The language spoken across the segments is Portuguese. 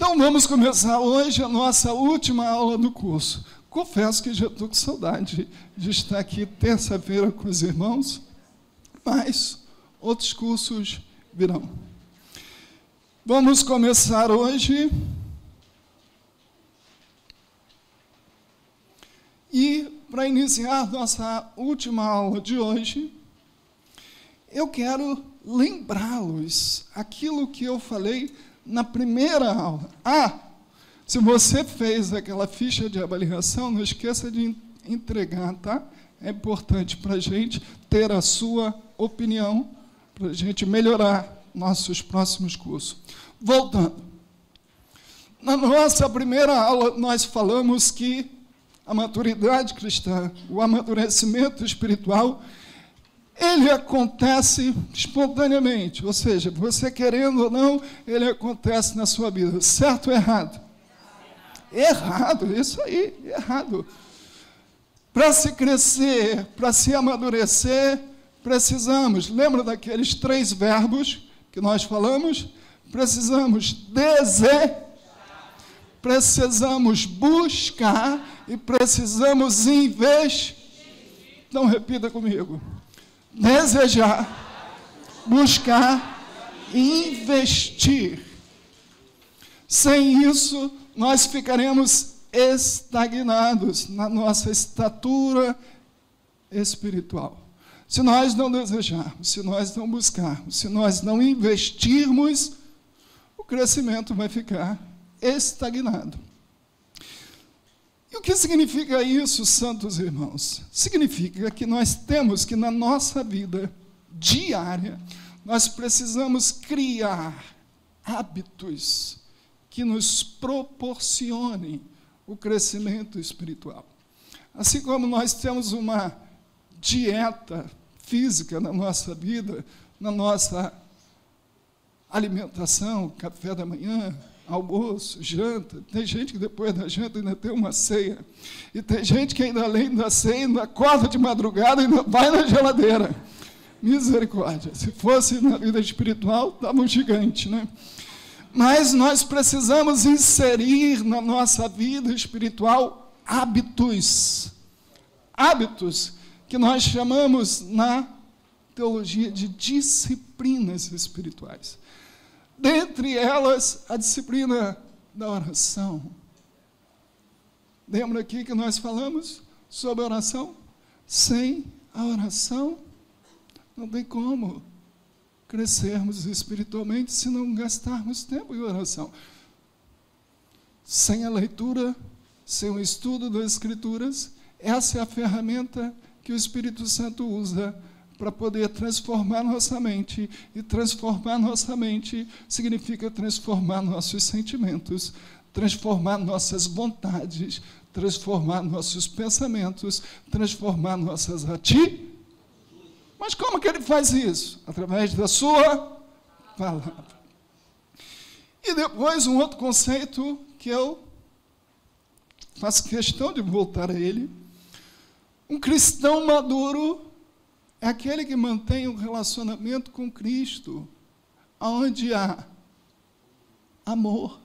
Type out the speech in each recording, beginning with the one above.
Então, vamos começar hoje a nossa última aula do curso. Confesso que já estou com saudade de estar aqui terça-feira com os irmãos, mas outros cursos virão. Vamos começar hoje. E, para iniciar nossa última aula de hoje, eu quero lembrá-los aquilo que eu falei na primeira aula. Se você fez aquela ficha de avaliação, não esqueça de entregar, tá? É importante para a gente ter a sua opinião, para a gente melhorar nossos próximos cursos. Voltando. Na nossa primeira aula, nós falamos que a maturidade cristã, o amadurecimento espiritual, ele acontece espontaneamente, ou seja, você querendo ou não, ele acontece na sua vida. Certo ou errado? Errado, isso aí, errado. Para se crescer, para se amadurecer, precisamos, lembra daqueles 3 verbos que nós falamos? Precisamos desejar, precisamos buscar e precisamos investir. Então, repita comigo. Desejar, buscar e investir. Sem isso, nós ficaremos estagnados na nossa estatura espiritual. Se nós não desejarmos, se nós não buscarmos, se nós não investirmos, o crescimento vai ficar estagnado. E o que significa isso, santos irmãos? Significa que nós temos que, na nossa vida diária, nós precisamos criar hábitos que nos proporcionem o crescimento espiritual. Assim como nós temos uma dieta física na nossa vida, na nossa alimentação, café da manhã, almoço, janta, tem gente que depois da janta ainda tem uma ceia, e tem gente que ainda além da ceia, ainda acorda de madrugada e ainda vai na geladeira. Misericórdia, se fosse na vida espiritual, estava um gigante, né? Mas nós precisamos inserir na nossa vida espiritual hábitos que nós chamamos na teologia de disciplinas espirituais. Dentre elas, a disciplina da oração. Lembra aqui que nós falamos sobre a oração? Sem a oração, não tem como crescermos espiritualmente se não gastarmos tempo em oração. Sem a leitura, sem o estudo das Escrituras, essa é a ferramenta que o Espírito Santo usa para poder transformar nossa mente, e transformar nossa mente significa transformar nossos sentimentos, transformar nossas vontades, transformar nossos pensamentos, transformar nossas atitudes. Mas como que ele faz isso? Através da sua palavra. E depois um outro conceito que eu faço questão de voltar a ele. Um cristão maduro é aquele que mantém um relacionamento com Cristo, onde há amor,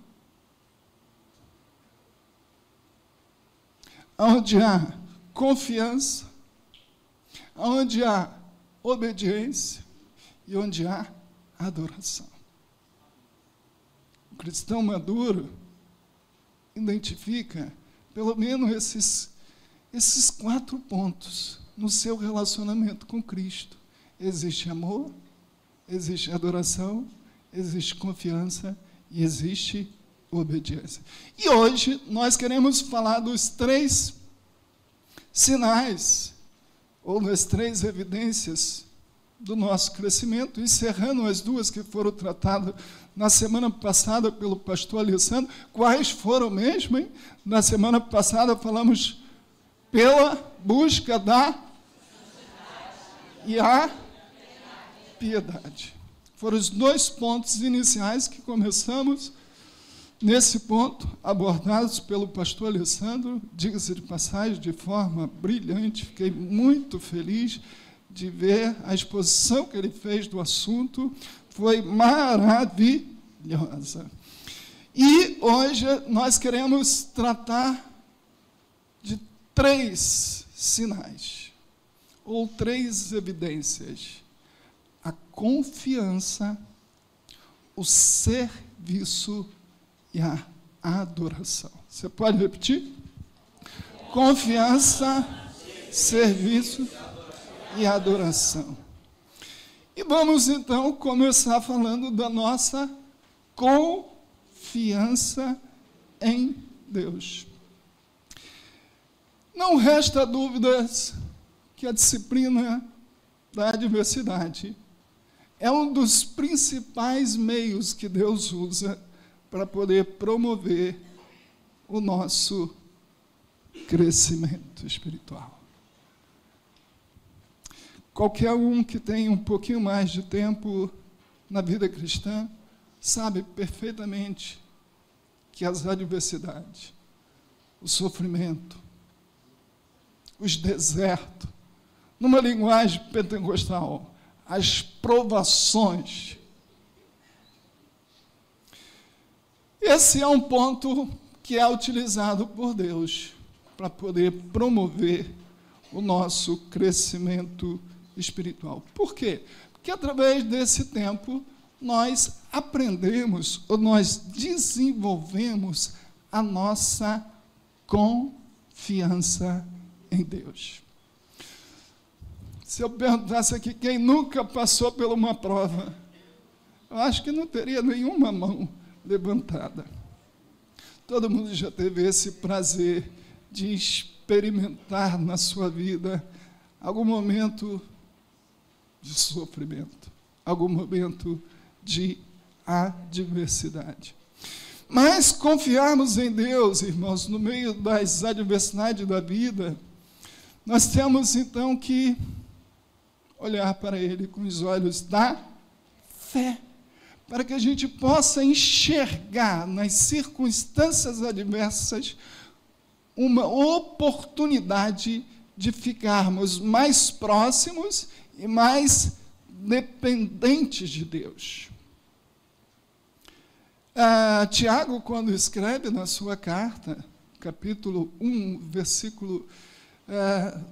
onde há confiança, onde há obediência e onde há adoração. O cristão maduro identifica pelo menos esses 4 pontos no seu relacionamento com Cristo. Existe amor, existe adoração, existe confiança e existe obediência. E hoje nós queremos falar dos 3 sinais, ou das 3 evidências do nosso crescimento, encerrando as 2 que foram tratadas na semana passada pelo pastor Alessandro. Quais foram mesmo, hein? Na semana passada falamos pela busca da e a piedade. Foram os 2 pontos iniciais que começamos nesse ponto, abordados pelo pastor Alessandro, diga-se de passagem, de forma brilhante. Fiquei muito feliz de ver a exposição que ele fez do assunto, foi maravilhosa. E hoje nós queremos tratar de 3 sinais, ou 3 evidências: a confiança, o serviço e a adoração. Você pode repetir? Confiança, serviço e adoração. E vamos então começar falando da nossa confiança em Deus. Não resta dúvidas que a disciplina da adversidade é um dos principais meios que Deus usa para poder promover o nosso crescimento espiritual. Qualquer um que tem um pouquinho mais de tempo na vida cristã sabe perfeitamente que as adversidades, o sofrimento, os desertos, numa linguagem pentecostal, as provações. Esse é um ponto que é utilizado por Deus para poder promover o nosso crescimento espiritual. Por quê? Porque através desse tempo nós aprendemos, ou nós desenvolvemos a nossa confiança em Deus. Se eu perguntasse aqui quem nunca passou por uma prova, eu acho que não teria nenhuma mão levantada. Todo mundo já teve esse prazer de experimentar na sua vida algum momento de sofrimento, algum momento de adversidade. Mas confiarmos em Deus, irmãos, no meio das adversidades da vida, nós temos então que olhar para Ele com os olhos da fé, para que a gente possa enxergar nas circunstâncias adversas uma oportunidade de ficarmos mais próximos e mais dependentes de Deus. Tiago, quando escreve na sua carta, capítulo 1, versículo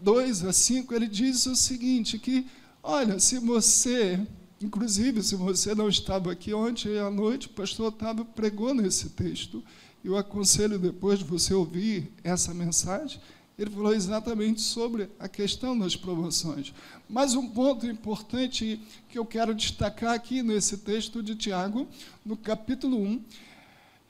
2 a 5, ele diz o seguinte, que, olha, se você, inclusive, se você não estava aqui ontem à noite, o pastor Otávio pregou nesse texto, eu aconselho depois de você ouvir essa mensagem, ele falou exatamente sobre a questão das provações. Mas um ponto importante que eu quero destacar aqui nesse texto de Tiago, no capítulo 1,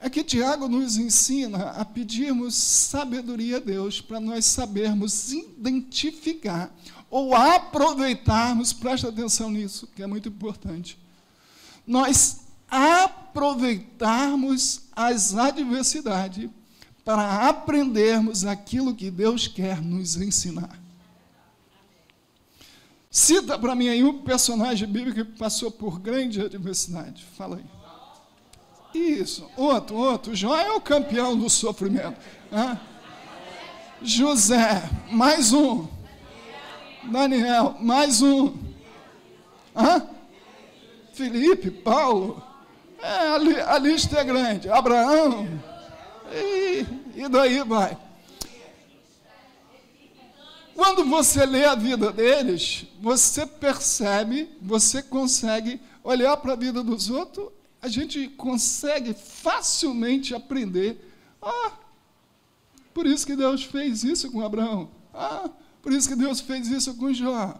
é que Tiago nos ensina a pedirmos sabedoria a Deus para nós sabermos identificar ou aproveitarmos, presta atenção nisso, que é muito importante, nós aproveitarmos as adversidades para aprendermos aquilo que Deus quer nos ensinar. Cita para mim aí um personagem bíblico que passou por grande adversidade. Fala aí. Isso, outro. Jó é o campeão do sofrimento. José, mais um. Daniel, mais um. Felipe, Paulo. A lista é grande. Abraão. E daí vai. Quando você lê a vida deles, você percebe, você consegue olhar para a vida dos outros, a gente consegue facilmente aprender. Por isso que Deus fez isso com Abraão. Por isso que Deus fez isso com Jó.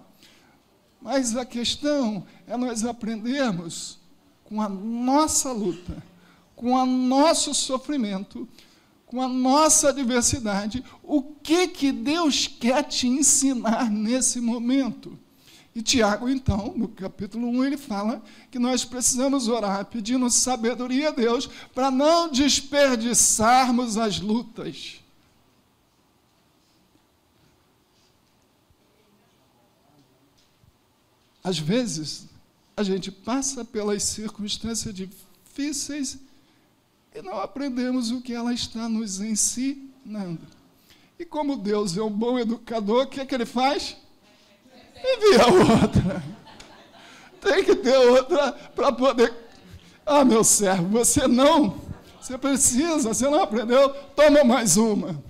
Mas a questão é nós aprendermos com a nossa luta, com o nosso sofrimento, com a nossa adversidade, o que Deus quer te ensinar nesse momento. E Tiago, então, no capítulo 1, ele fala que nós precisamos orar, pedindo sabedoria a Deus, para não desperdiçarmos as lutas. Às vezes, a gente passa pelas circunstâncias difíceis e não aprendemos o que ela está nos ensinando. E como Deus é um bom educador, o que é que Ele faz? Envia outra. Tem que ter outra para poder... meu servo, você Você precisa, você não aprendeu, toma mais uma.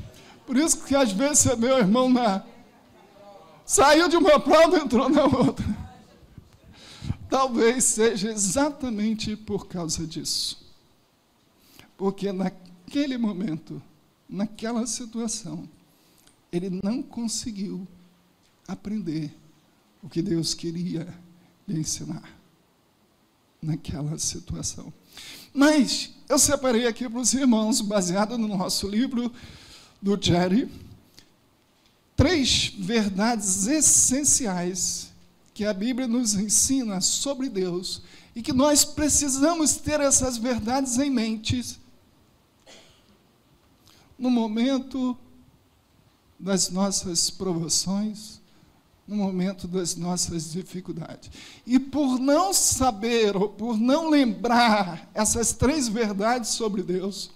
Por isso que às vezes você vê o irmão saiu de uma prova e entrou na outra. Talvez seja exatamente por causa disso. Porque naquele momento, naquela situação, ele não conseguiu aprender o que Deus queria lhe ensinar naquela situação. Mas eu separei aqui para os irmãos, baseado no nosso livro do Jerry, 3 verdades essenciais que a Bíblia nos ensina sobre Deus e que nós precisamos ter essas verdades em mente no momento das nossas provações, no momento das nossas dificuldades. E por não saber ou por não lembrar essas 3 verdades sobre Deus,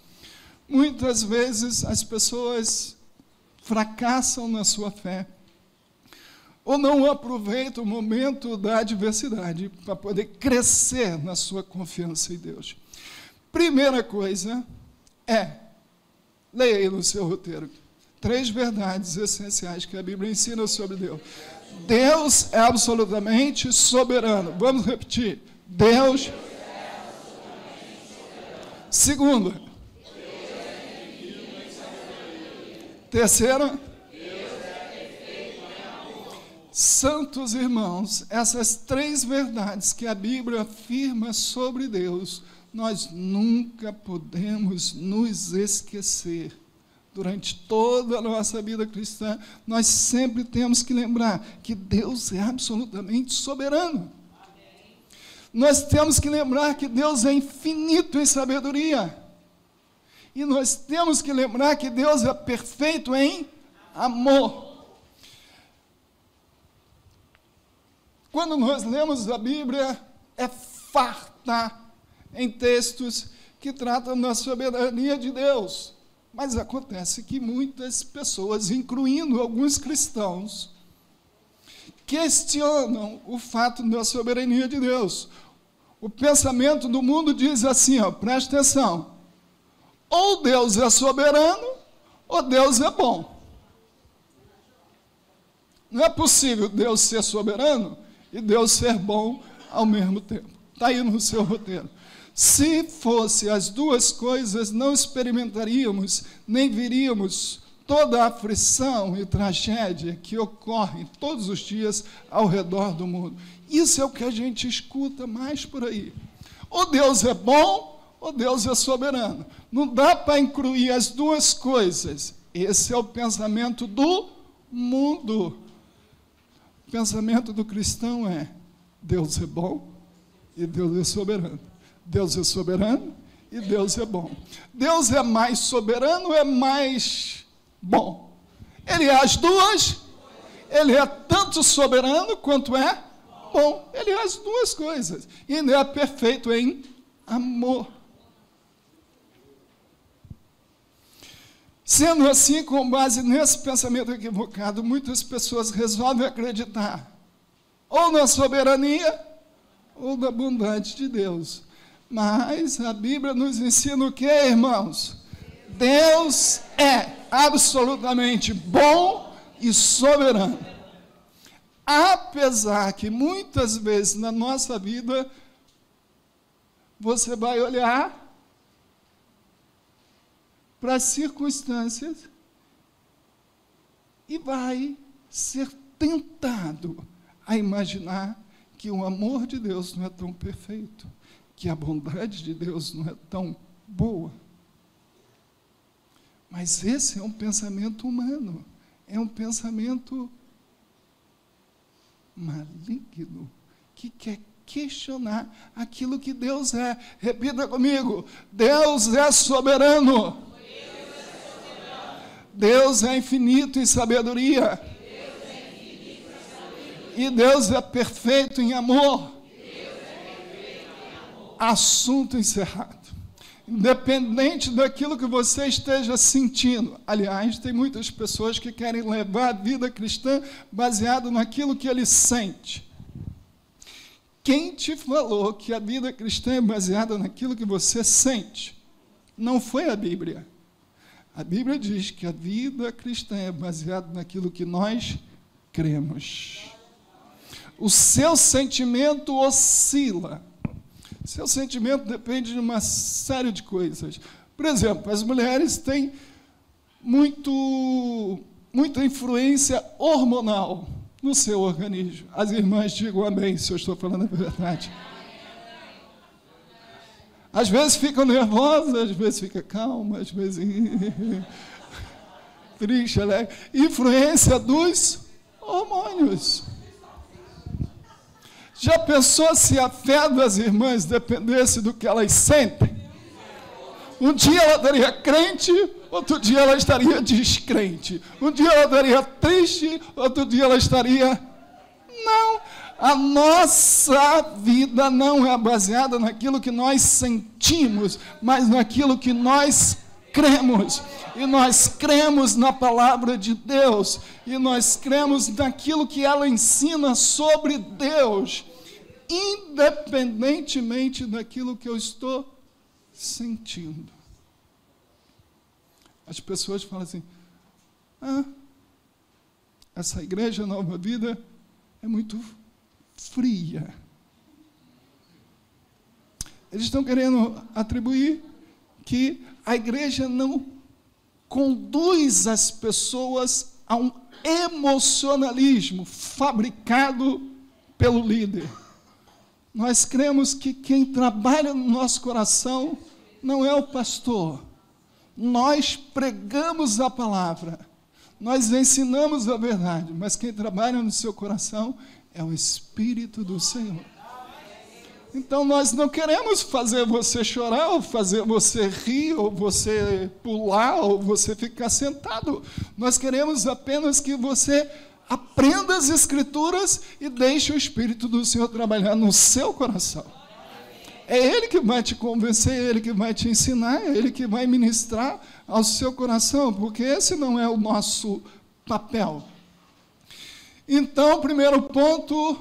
muitas vezes as pessoas fracassam na sua fé ou não aproveitam o momento da adversidade para poder crescer na sua confiança em Deus. Primeira coisa leia aí no seu roteiro, 3 verdades essenciais que a Bíblia ensina sobre Deus. Deus é absolutamente soberano. Vamos repetir. Deus é absolutamente soberano. Segunda. Terceira. Santos irmãos, essas 3 verdades que a Bíblia afirma sobre Deus, nós nunca podemos nos esquecer. Durante toda a nossa vida cristã, nós sempre temos que lembrar que Deus é absolutamente soberano. Amém. Nós temos que lembrar que Deus é infinito em sabedoria. E nós temos que lembrar que Deus é perfeito em amor. Quando nós lemos a Bíblia, é farta em textos que tratam da soberania de Deus. Mas acontece que muitas pessoas, incluindo alguns cristãos, questionam o fato da soberania de Deus. O pensamento do mundo diz assim, presta atenção, ou Deus é soberano, ou Deus é bom. Não é possível Deus ser soberano e Deus ser bom ao mesmo tempo. Está aí no seu roteiro. Se fosse as 2 coisas, não experimentaríamos, nem viríamos toda a aflição e tragédia que ocorre todos os dias ao redor do mundo. Isso é o que a gente escuta mais por aí. Ou Deus é bom, ou Deus é soberano. Não dá para incluir as 2 coisas. Esse é o pensamento do mundo. O pensamento do cristão é: Deus é bom e Deus é soberano. Deus é soberano e Deus é bom. Deus é mais soberano ou é mais bom? Ele é as 2. Ele é tanto soberano quanto é bom. Ele é as 2 coisas. E ele é perfeito em amor. Sendo assim, com base nesse pensamento equivocado, muitas pessoas resolvem acreditar ou na soberania ou na bondade de Deus. Mas a Bíblia nos ensina o que, irmãos? Deus é absolutamente bom e soberano. Apesar que muitas vezes na nossa vida você vai olhar para as circunstâncias e vai ser tentado a imaginar que o amor de Deus não é tão perfeito, que a bondade de Deus não é tão boa. Mas esse é um pensamento humano, é um pensamento maligno, que quer questionar aquilo que Deus é. Repita comigo: Deus é soberano. Deus é infinito em sabedoria. E Deus é perfeito em amor. Assunto encerrado. Independente daquilo que você esteja sentindo. Aliás, tem muitas pessoas que querem levar a vida cristã baseado naquilo que ele sente. Quem te falou que a vida cristã é baseada naquilo que você sente? Não foi a Bíblia. A Bíblia diz que a vida cristã é baseada naquilo que nós cremos. O seu sentimento oscila. Seu sentimento depende de uma série de coisas. Por exemplo, as mulheres têm muita influência hormonal no seu organismo. As irmãs digam amém, se eu estou falando a verdade. Às vezes ficam nervosas, às vezes ficam calmas, às vezes triste, alegre. Influência dos hormônios. Já pensou se a fé das irmãs dependesse do que elas sentem? Um dia ela estaria crente, outro dia ela estaria descrente. Um dia ela estaria triste, outro dia ela estaria... Não, a nossa vida não é baseada naquilo que nós sentimos, mas naquilo que nós cremos. E nós cremos na palavra de Deus, e nós cremos naquilo que ela ensina sobre Deus, independentemente daquilo que eu estou sentindo. As pessoas falam assim, essa igreja Nova Vida é muito fria. Eles estão querendo atribuir que a igreja não conduz as pessoas a um emocionalismo fabricado pelo líder. Nós cremos que quem trabalha no nosso coração não é o pastor. Nós pregamos a palavra, nós ensinamos a verdade, mas quem trabalha no seu coração é o Espírito do Senhor. Então nós não queremos fazer você chorar, ou fazer você rir, ou você pular, ou você ficar sentado. Nós queremos apenas que você aprenda as Escrituras e deixe o Espírito do Senhor trabalhar no seu coração. É Ele que vai te convencer, é Ele que vai te ensinar, é Ele que vai ministrar ao seu coração, porque esse não é o nosso papel. Então, primeiro ponto,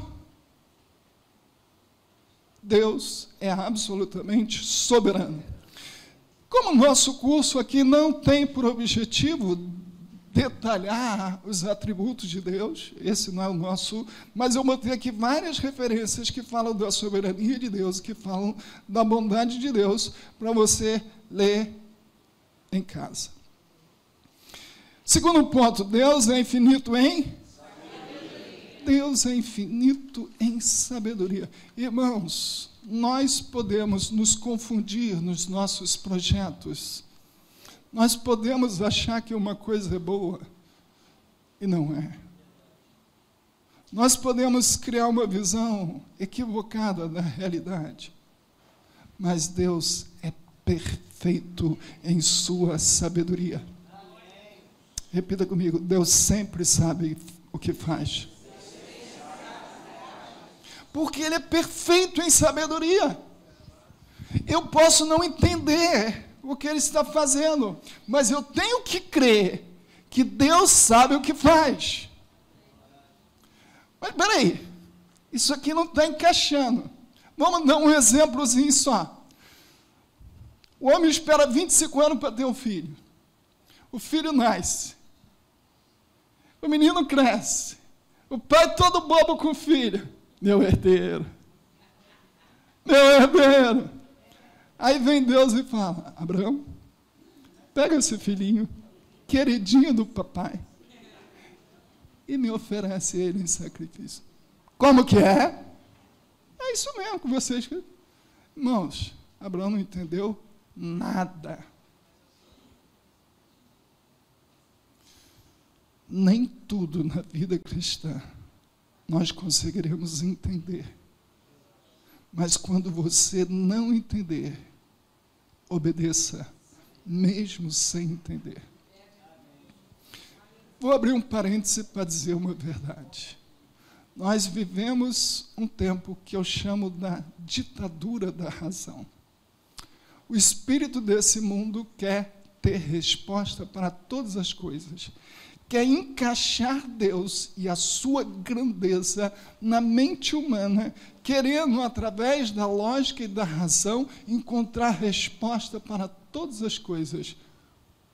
Deus é absolutamente soberano. Como o nosso curso aqui não tem por objetivo detalhar os atributos de Deus, esse não é o nosso, mas eu botei aqui várias referências que falam da soberania de Deus, que falam da bondade de Deus, para você ler em casa. Segundo ponto, Deus é infinito em sabedoria. Deus é infinito em sabedoria. Irmãos, nós podemos nos confundir nos nossos projetos. Nós podemos achar que uma coisa é boa e não é. Nós podemos criar uma visão equivocada da realidade, mas Deus é perfeito em sua sabedoria. Repita comigo, Deus sempre sabe o que faz. Porque Ele é perfeito em sabedoria. Eu posso não entender o que Ele está fazendo, mas eu tenho que crer que Deus sabe o que faz. Mas peraí, isso aqui não está encaixando. Vamos dar um exemplozinho só. O homem espera 25 anos para ter um filho. O filho nasce. O menino cresce. O pai todo bobo com o filho. Meu herdeiro. Meu herdeiro. Aí vem Deus e fala, Abraão, pega esse filhinho, queridinho do papai, e me oferece ele em sacrifício. Como que é? É isso mesmo que vocês... Irmãos, Abraão não entendeu nada. Nem tudo na vida cristã nós conseguiremos entender. Mas quando você não entender, obedeça, mesmo sem entender. Vou abrir um parêntese para dizer uma verdade. Nós vivemos um tempo que eu chamo da ditadura da razão. O espírito desse mundo quer ter resposta para todas as coisas. Quer encaixar Deus e a sua grandeza na mente humana, querendo, através da lógica e da razão, encontrar resposta para todas as coisas.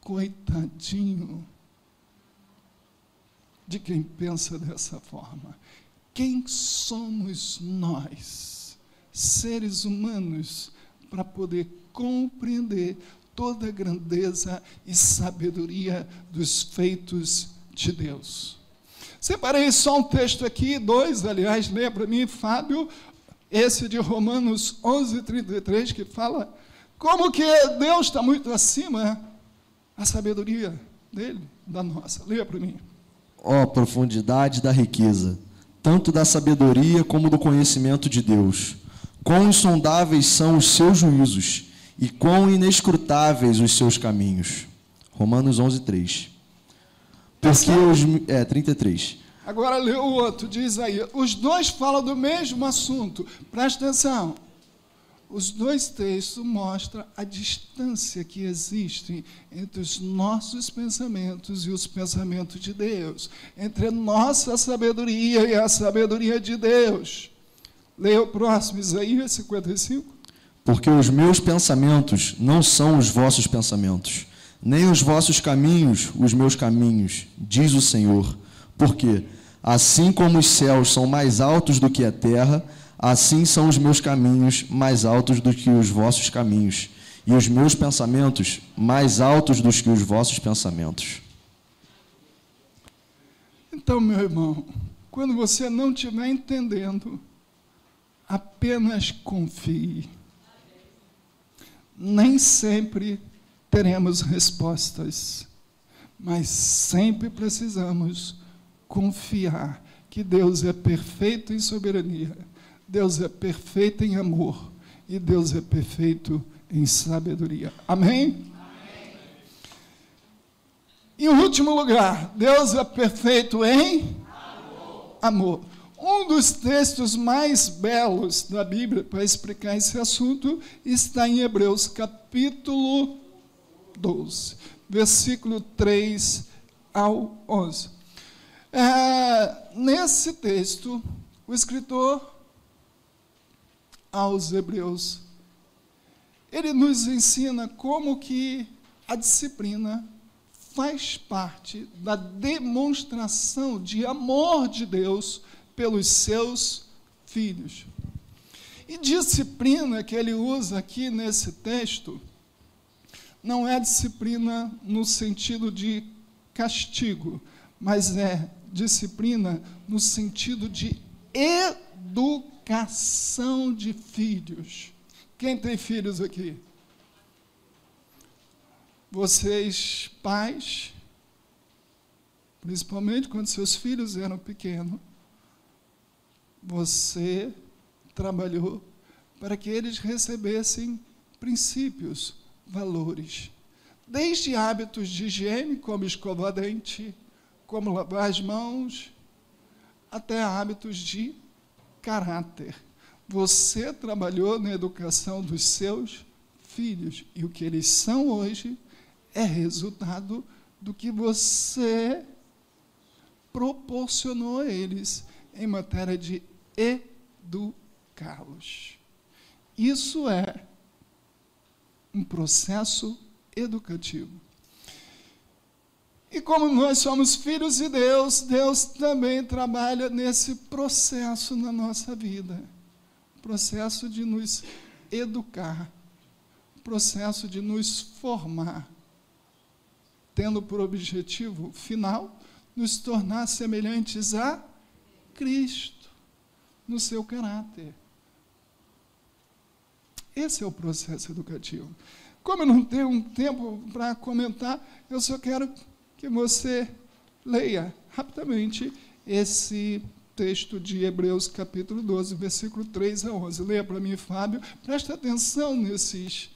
Coitadinho de quem pensa dessa forma. Quem somos nós, seres humanos, para poder compreender toda a grandeza e sabedoria dos feitos de Deus? Separei só um texto aqui, dois, aliás, leia para mim, Fábio, esse de Romanos 11:33, que fala como que Deus está muito acima a sabedoria dele, da nossa. Leia para mim. Ó profundidade da riqueza, tanto da sabedoria como do conhecimento de Deus. Quão insondáveis são os seus juízos e quão inescrutáveis os seus caminhos. Romanos 11:3. Porque os... 33. Agora lê o outro, diz aí. Os dois falam do mesmo assunto. Presta atenção. Os dois textos mostram a distância que existe entre os nossos pensamentos e os pensamentos de Deus, entre a nossa sabedoria e a sabedoria de Deus. Leia o próximo, Isaías 55. Porque os meus pensamentos não são os vossos pensamentos, nem os vossos caminhos os meus caminhos, diz o Senhor. Porque, assim como os céus são mais altos do que a terra, assim são os meus caminhos mais altos do que os vossos caminhos, e os meus pensamentos mais altos do que os vossos pensamentos. Então, meu irmão, quando você não estiver entendendo, apenas confie. Nem sempre teremos respostas, mas sempre precisamos confiar que Deus é perfeito em soberania, Deus é perfeito em amor e Deus é perfeito em sabedoria. Amém? Amém. Em último lugar, Deus é perfeito em amor. Um dos textos mais belos da Bíblia para explicar esse assunto está em Hebreus capítulo 12, versículo 3 ao 11. Nesse texto, o escritor aos Hebreus, ele nos ensina como que a disciplina faz parte da demonstração de amor de Deus pelos seus filhos. E disciplina que ele usa aqui nesse texto não é disciplina no sentido de castigo, mas é disciplina no sentido de educação de filhos. Quem tem filhos aqui? Vocês, pais, principalmente quando seus filhos eram pequenos, você trabalhou para que eles recebessem princípios, valores, desde hábitos de higiene, como escovar dente, como lavar as mãos, até hábitos de caráter. Você trabalhou na educação dos seus filhos, e o que eles são hoje é resultado do que você proporcionou a eles em matéria de educá-los. Isso é um processo educativo. E como nós somos filhos de Deus, Deus também trabalha nesse processo na nossa vida. Processo de nos educar, processo de nos formar, tendo por objetivo final nos tornar semelhantes a Cristo, no seu caráter. Esse é o processo educativo. Como eu não tenho um tempo para comentar, eu só quero que você leia rapidamente esse texto de Hebreus capítulo 12, versículo 3 a 11. Leia para mim, Fábio. Presta atenção nesses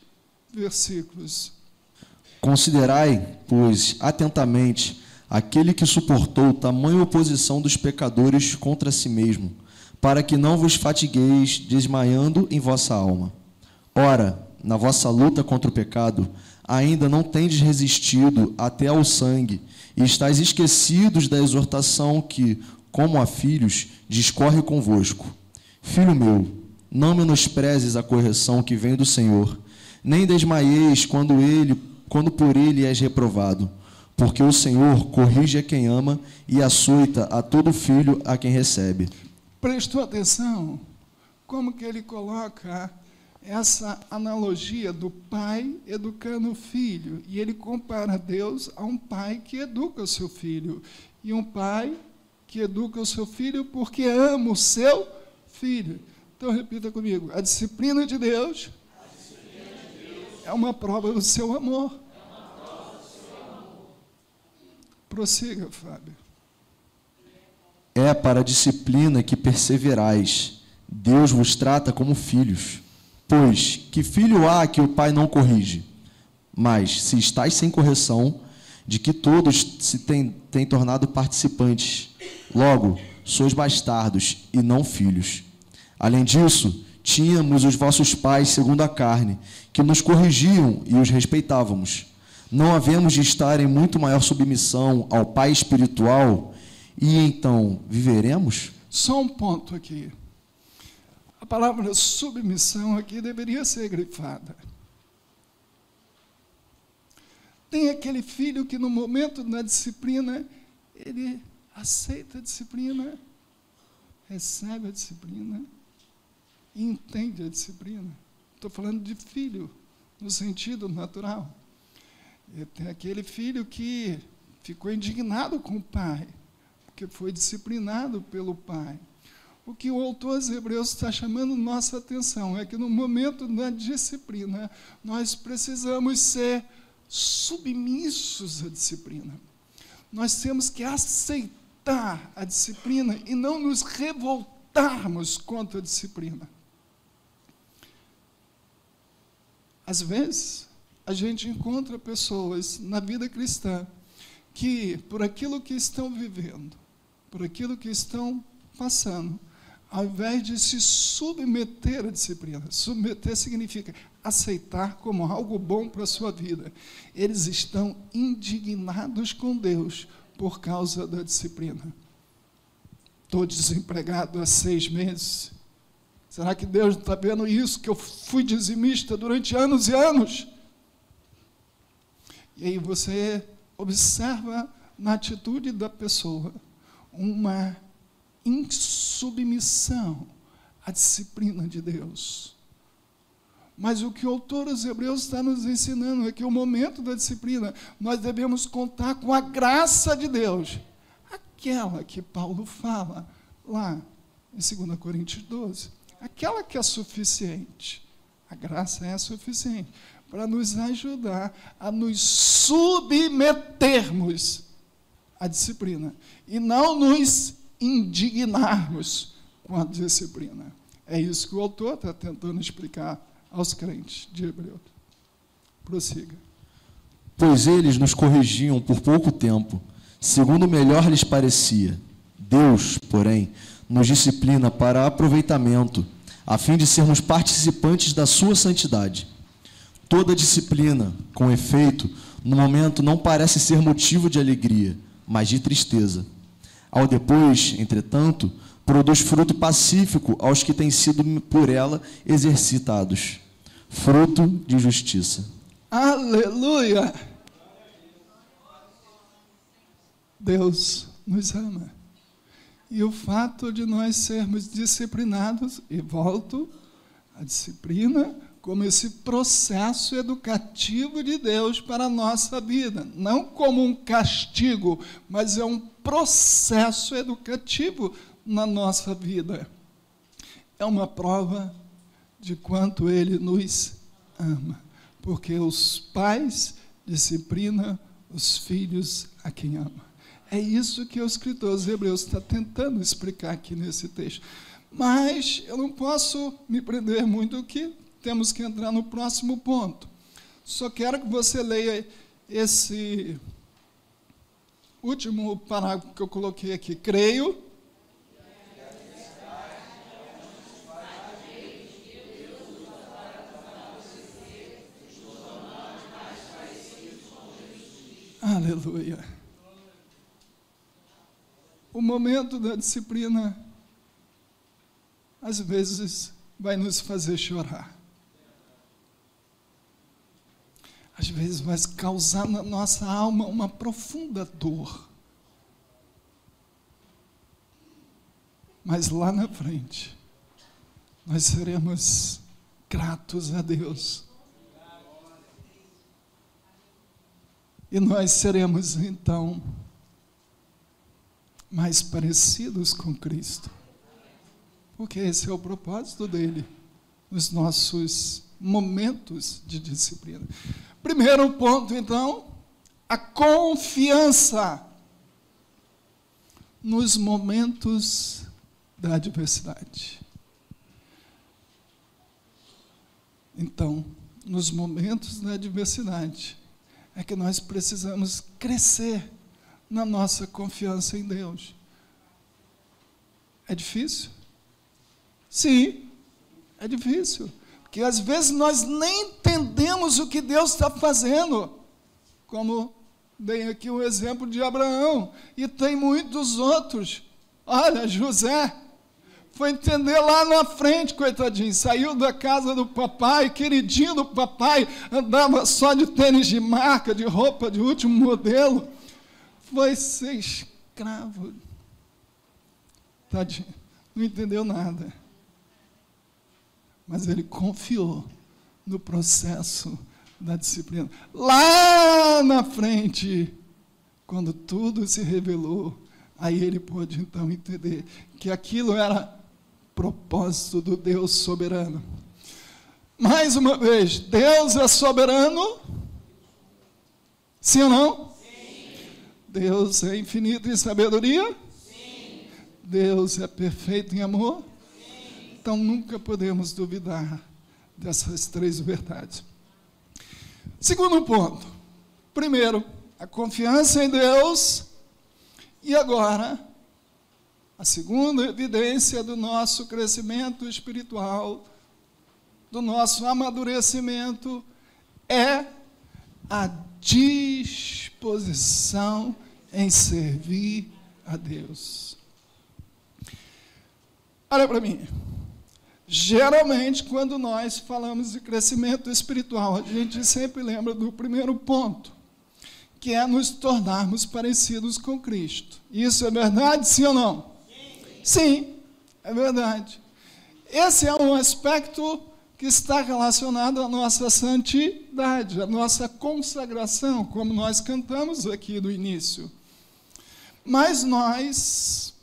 versículos. Considerai, pois, atentamente aquele que suportou tamanha oposição dos pecadores contra si mesmo, para que não vos fatigueis desmaiando em vossa alma. Ora, na vossa luta contra o pecado, ainda não tendes resistido até ao sangue, e estáis esquecidos da exortação que, como a filhos, discorre convosco. Filho meu, não menosprezes a correção que vem do Senhor, nem desmaieis quando por ele és reprovado, porque o Senhor corrige a quem ama e açoita a todo filho a quem recebe. Prestou atenção? Como que ele coloca essa analogia do pai educando o filho? E ele compara Deus a um pai que educa o seu filho. E um pai que educa o seu filho porque ama o seu filho. Então, repita comigo. A disciplina de Deus é uma prova do seu amor. Prossiga, Fábio. É para a disciplina que perseverais. Deus vos trata como filhos. Pois, que filho há que o pai não corrige? Mas, se estáis sem correção, de que todos se têm tornado participantes, logo, sois bastardos e não filhos. Além disso, tínhamos os vossos pais segundo a carne, que nos corrigiam e os respeitávamos. Não havemos de estar em muito maior submissão ao Pai espiritual, e então viveremos? Só um ponto aqui. A palavra submissão aqui deveria ser grifada. Tem aquele filho que no momento da disciplina, ele aceita a disciplina, recebe a disciplina e entende a disciplina. Estou falando de filho, no sentido natural. E tem aquele filho que ficou indignado com o pai, porque foi disciplinado pelo pai. O que o autor aos Hebreus está chamando nossa atenção é que no momento da disciplina, nós precisamos ser submissos à disciplina. Nós temos que aceitar a disciplina e não nos revoltarmos contra a disciplina. Às vezes, a gente encontra pessoas na vida cristã que, por aquilo que estão vivendo, por aquilo que estão passando, ao invés de se submeter à disciplina, submeter significa aceitar como algo bom para a sua vida, eles estão indignados com Deus por causa da disciplina. Estou desempregado há 6 meses. Será que Deus não está vendo isso, que eu fui dizimista durante anos e anos? E aí você observa na atitude da pessoa uma insubmissão à disciplina de Deus. Mas o que o autor aos Hebreus está nos ensinando é que o momento da disciplina, nós devemos contar com a graça de Deus, aquela que Paulo fala lá em 2 Coríntios 12, aquela que é suficiente. A graça é suficiente para nos ajudar a nos submetermos à disciplina e não nos indignarmos com a disciplina. É isso que o autor está tentando explicar aos crentes de Hebreus. Prossiga. Pois eles nos corrigiam por pouco tempo, segundo melhor lhes parecia. Deus, porém, nos disciplina para aproveitamento, a fim de sermos participantes da sua santidade. Toda disciplina, com efeito, no momento não parece ser motivo de alegria, mas de tristeza. Ao depois, entretanto, produz fruto pacífico aos que têm sido por ela exercitados, fruto de justiça. Aleluia! Deus nos ama. E o fato de nós sermos disciplinados, e volto, a disciplina como esse processo educativo de Deus para a nossa vida. Não como um castigo, mas é um processo educativo na nossa vida. É uma prova de quanto Ele nos ama. Porque os pais disciplinam os filhos a quem ama. É isso que o escritor aos Hebreus está tentando explicar aqui nesse texto. Mas eu não posso me prender muito aqui. Temos que entrar no próximo ponto. Só quero que você leia esse último parágrafo que eu coloquei aqui. Creio. Aleluia. O momento da disciplina, às vezes, vai nos fazer chorar. às vezes vai causar na nossa alma uma profunda dor. Mas lá na frente, nós seremos gratos a Deus. E nós seremos, então, mais parecidos com Cristo. Porque esse é o propósito dele, nos nossos momentos de disciplina. Primeiro ponto, então, a confiança nos momentos da adversidade. Então, nos momentos da adversidade, é que nós precisamos crescer na nossa confiança em Deus. É difícil? Sim, é difícil. Porque às vezes nós nem entendemos o que Deus está fazendo. Como dei aqui o exemplo de Abraão. E tem muitos outros. Olha, José foi entender lá na frente, coitadinho. Saiu da casa do papai, queridinho do papai. Andava só de tênis de marca, de roupa de último modelo. Foi ser escravo. Tadinho, não entendeu nada. Mas ele confiou no processo da disciplina. Lá na frente, quando tudo se revelou, aí ele pôde então entender que aquilo era propósito do Deus soberano. Mais uma vez, Deus é soberano? Sim ou não? Sim. Deus é infinito em sabedoria? Sim. Deus é perfeito em amor? Sim. Então nunca podemos duvidar dessas três verdades. Segundo ponto. Primeiro, a confiança em Deus. E agora, a segunda evidência do nosso crescimento espiritual, do nosso amadurecimento, é a disposição em servir a Deus. Olha para mim. Geralmente, quando nós falamos de crescimento espiritual, a gente sempre lembra do primeiro ponto, que é nos tornarmos parecidos com Cristo. Isso é verdade, sim ou não? Sim, é verdade. Esse é um aspecto que está relacionado à nossa santidade, à nossa consagração, como nós cantamos aqui no início. Mas nós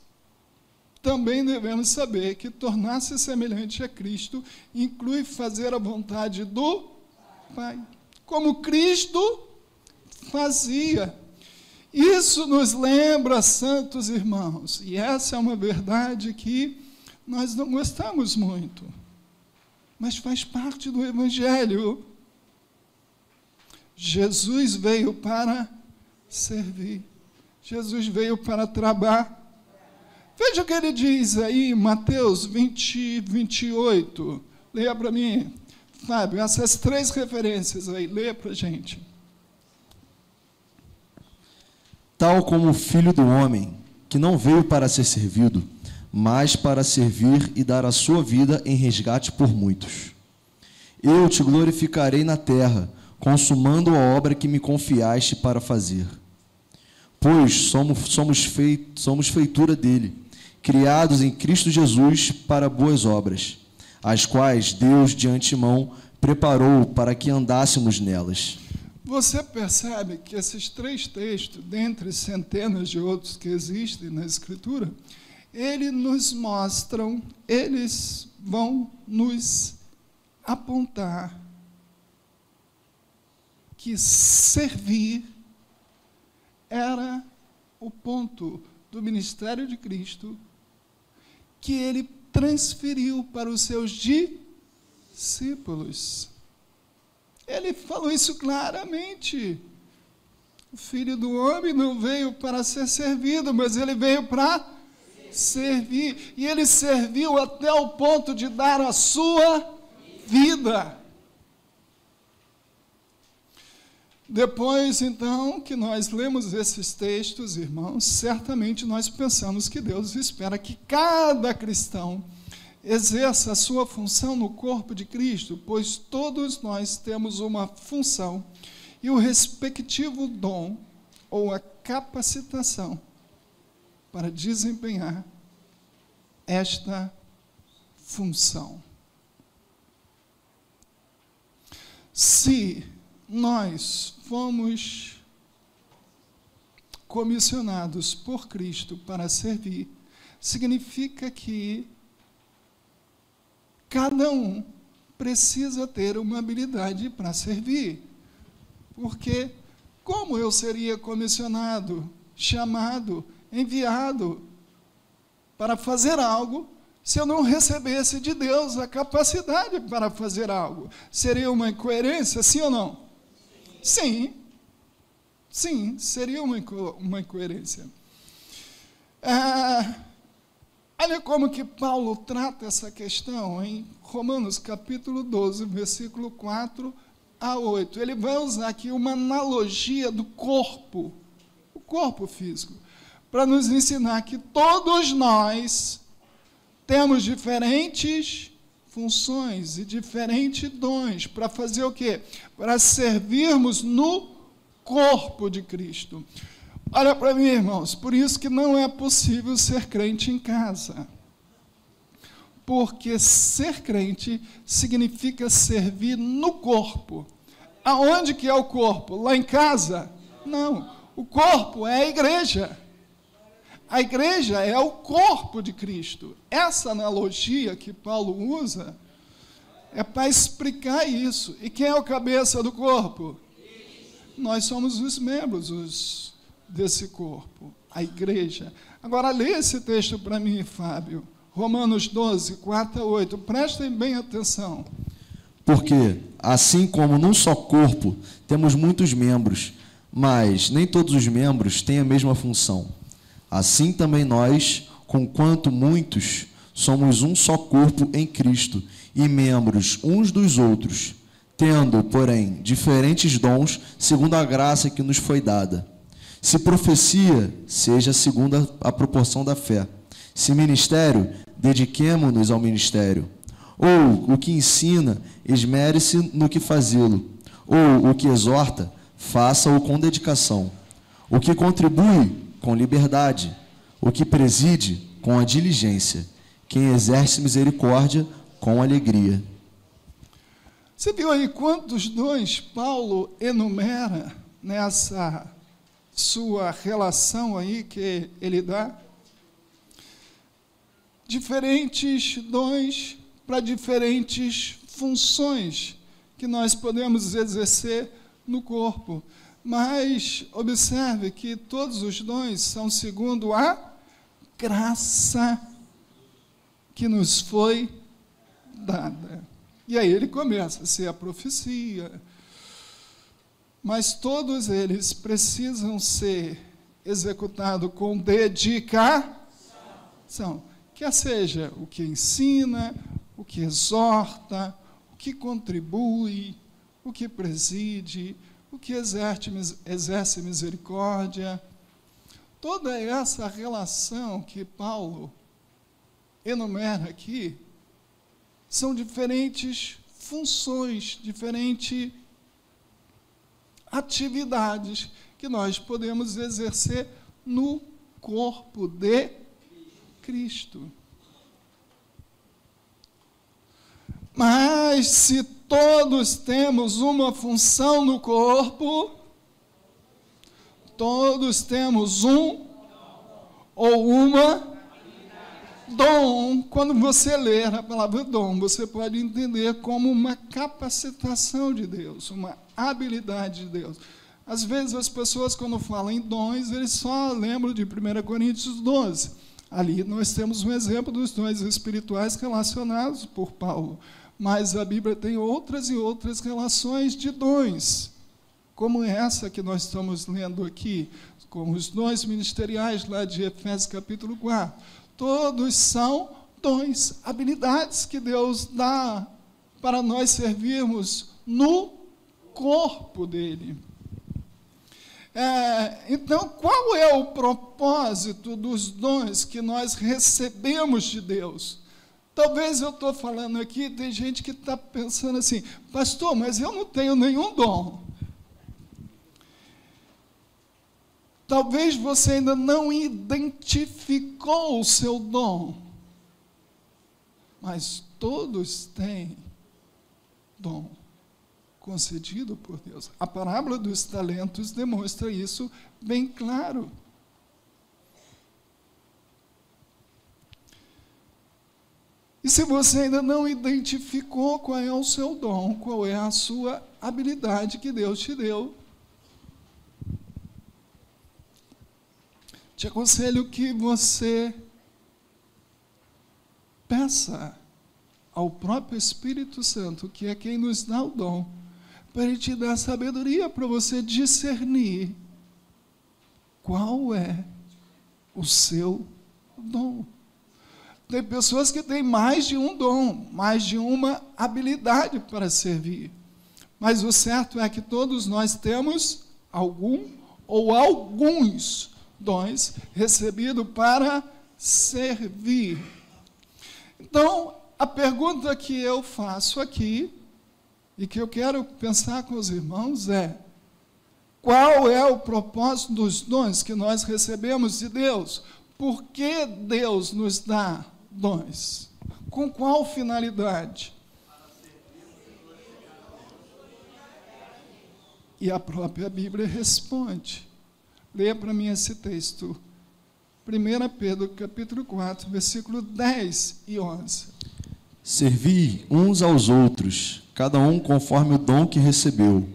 também devemos saber que tornar-se semelhante a Cristo inclui fazer a vontade do Pai, como Cristo fazia. Isso nos lembra, santos irmãos, e essa é uma verdade que nós não gostamos muito, mas faz parte do Evangelho. Jesus veio para servir, Jesus veio para trabalhar. Veja o que ele diz aí em Mateus 20, 28. Leia para mim, Fábio, essas três referências aí, leia para a gente. Tal como o Filho do Homem, que não veio para ser servido, mas para servir e dar a sua vida em resgate por muitos. Eu te glorificarei na terra, consumando a obra que me confiaste para fazer. Pois somos feitura dele, criados em Cristo Jesus para boas obras, as quais Deus de antemão preparou para que andássemos nelas. Você percebe que esses três textos, dentre centenas de outros que existem na Escritura, eles nos mostram, eles vão nos apontar que servir era o ponto do ministério de Cristo que ele transferiu para os seus discípulos. Ele falou isso claramente. O Filho do Homem não veio para ser servido, mas ele veio para servir. E ele serviu até o ponto de dar a sua vida. Depois, então, que nós lemos esses textos, irmãos, certamente nós pensamos que Deus espera que cada cristão exerça a sua função no corpo de Cristo, pois todos nós temos uma função e o respectivo dom ou a capacitação para desempenhar esta função. Se nós fomos comissionados por Cristo para servir, significa que cada um precisa ter uma habilidade para servir. Porque como eu seria comissionado, chamado, enviado para fazer algo, se eu não recebesse de Deus a capacidade para fazer algo? Seria uma incoerência, sim ou não? Sim. Sim, seria uma incoerência. Olha como que Paulo trata essa questão em Romanos capítulo 12, versículo 4 a 8. Ele vai usar aqui uma analogia do corpo, o corpo físico, para nos ensinar que todos nós temos diferentes funções e diferentes dons para fazer o quê? Para servirmos no corpo de Cristo. Olha para mim, irmãos, por isso que não é possível ser crente em casa. Porque ser crente significa servir no corpo. Aonde que é o corpo? Lá em casa? Não. O corpo é a igreja. A igreja é o corpo de Cristo. Essa analogia que Paulo usa é para explicar isso. E quem é o cabeça do corpo? Nós somos os membros desse corpo, a igreja. Agora, lê esse texto para mim, Fábio. Romanos 12, 4 a 8. Prestem bem atenção. Porque, assim como num só corpo temos muitos membros, mas nem todos os membros têm a mesma função. Assim também nós, conquanto muitos, somos um só corpo em Cristo e membros uns dos outros, tendo, porém, diferentes dons segundo a graça que nos foi dada. Se profecia, seja segundo a proporção da fé. Se ministério, dediquemo-nos ao ministério. Ou o que ensina, esmere-se no que fazê-lo. Ou o que exorta, faça-o com dedicação. O que contribui, com liberdade. O que preside, com a diligência. Quem exerce misericórdia, com alegria. Você viu aí quantos dons Paulo enumera nessa sua relação aí que ele dá? Diferentes dons para diferentes funções que nós podemos exercer no corpo. Mas observe que todos os dons são segundo a graça que nos foi dada. E aí ele começa a ser a profecia. Mas todos eles precisam ser executados com dedicação. Quer seja o que ensina, o que exorta, o que contribui, o que preside, o que exerce misericórdia. Toda essa relação que Paulo enumera aqui são diferentes funções, diferentes atividades que nós podemos exercer no corpo de Cristo. Mas se todos temos uma função no corpo, todos temos um ou uma dom. Quando você ler a palavra dom, você pode entender como uma capacitação de Deus, uma habilidade de Deus. Às vezes as pessoas, quando falam em dons, eles só lembram de 1 Coríntios 12. Ali nós temos um exemplo dos dons espirituais relacionados por Paulo. Mas a Bíblia tem outras e outras relações de dons, como essa que nós estamos lendo aqui, como os dons ministeriais lá de Efésios capítulo 4. Todos são dons, habilidades que Deus dá para nós servirmos no corpo dele. Então, qual é o propósito dos dons que nós recebemos de Deus? Talvez eu estou falando aqui, tem gente que está pensando assim, pastor, mas eu não tenho nenhum dom. Talvez você ainda não identificou o seu dom, mas todos têm dom concedido por Deus. A parábola dos talentos demonstra isso bem claro. E se você ainda não identificou qual é o seu dom, qual é a sua habilidade que Deus te deu, te aconselho que você peça ao próprio Espírito Santo, que é quem nos dá o dom, para Ele te dar sabedoria para você discernir qual é o seu dom. Tem pessoas que têm mais de um dom, mais de uma habilidade para servir. Mas o certo é que todos nós temos algum ou alguns dons recebidos para servir. Então, a pergunta que eu faço aqui, e que eu quero pensar com os irmãos, é: qual é o propósito dos dons que nós recebemos de Deus? Por que Deus nos dá dons? Com qual finalidade? E a própria Bíblia responde. Leia para mim esse texto. 1 Pedro, capítulo 4, versículo 10 e 11. Servi uns aos outros, cada um conforme o dom que recebeu,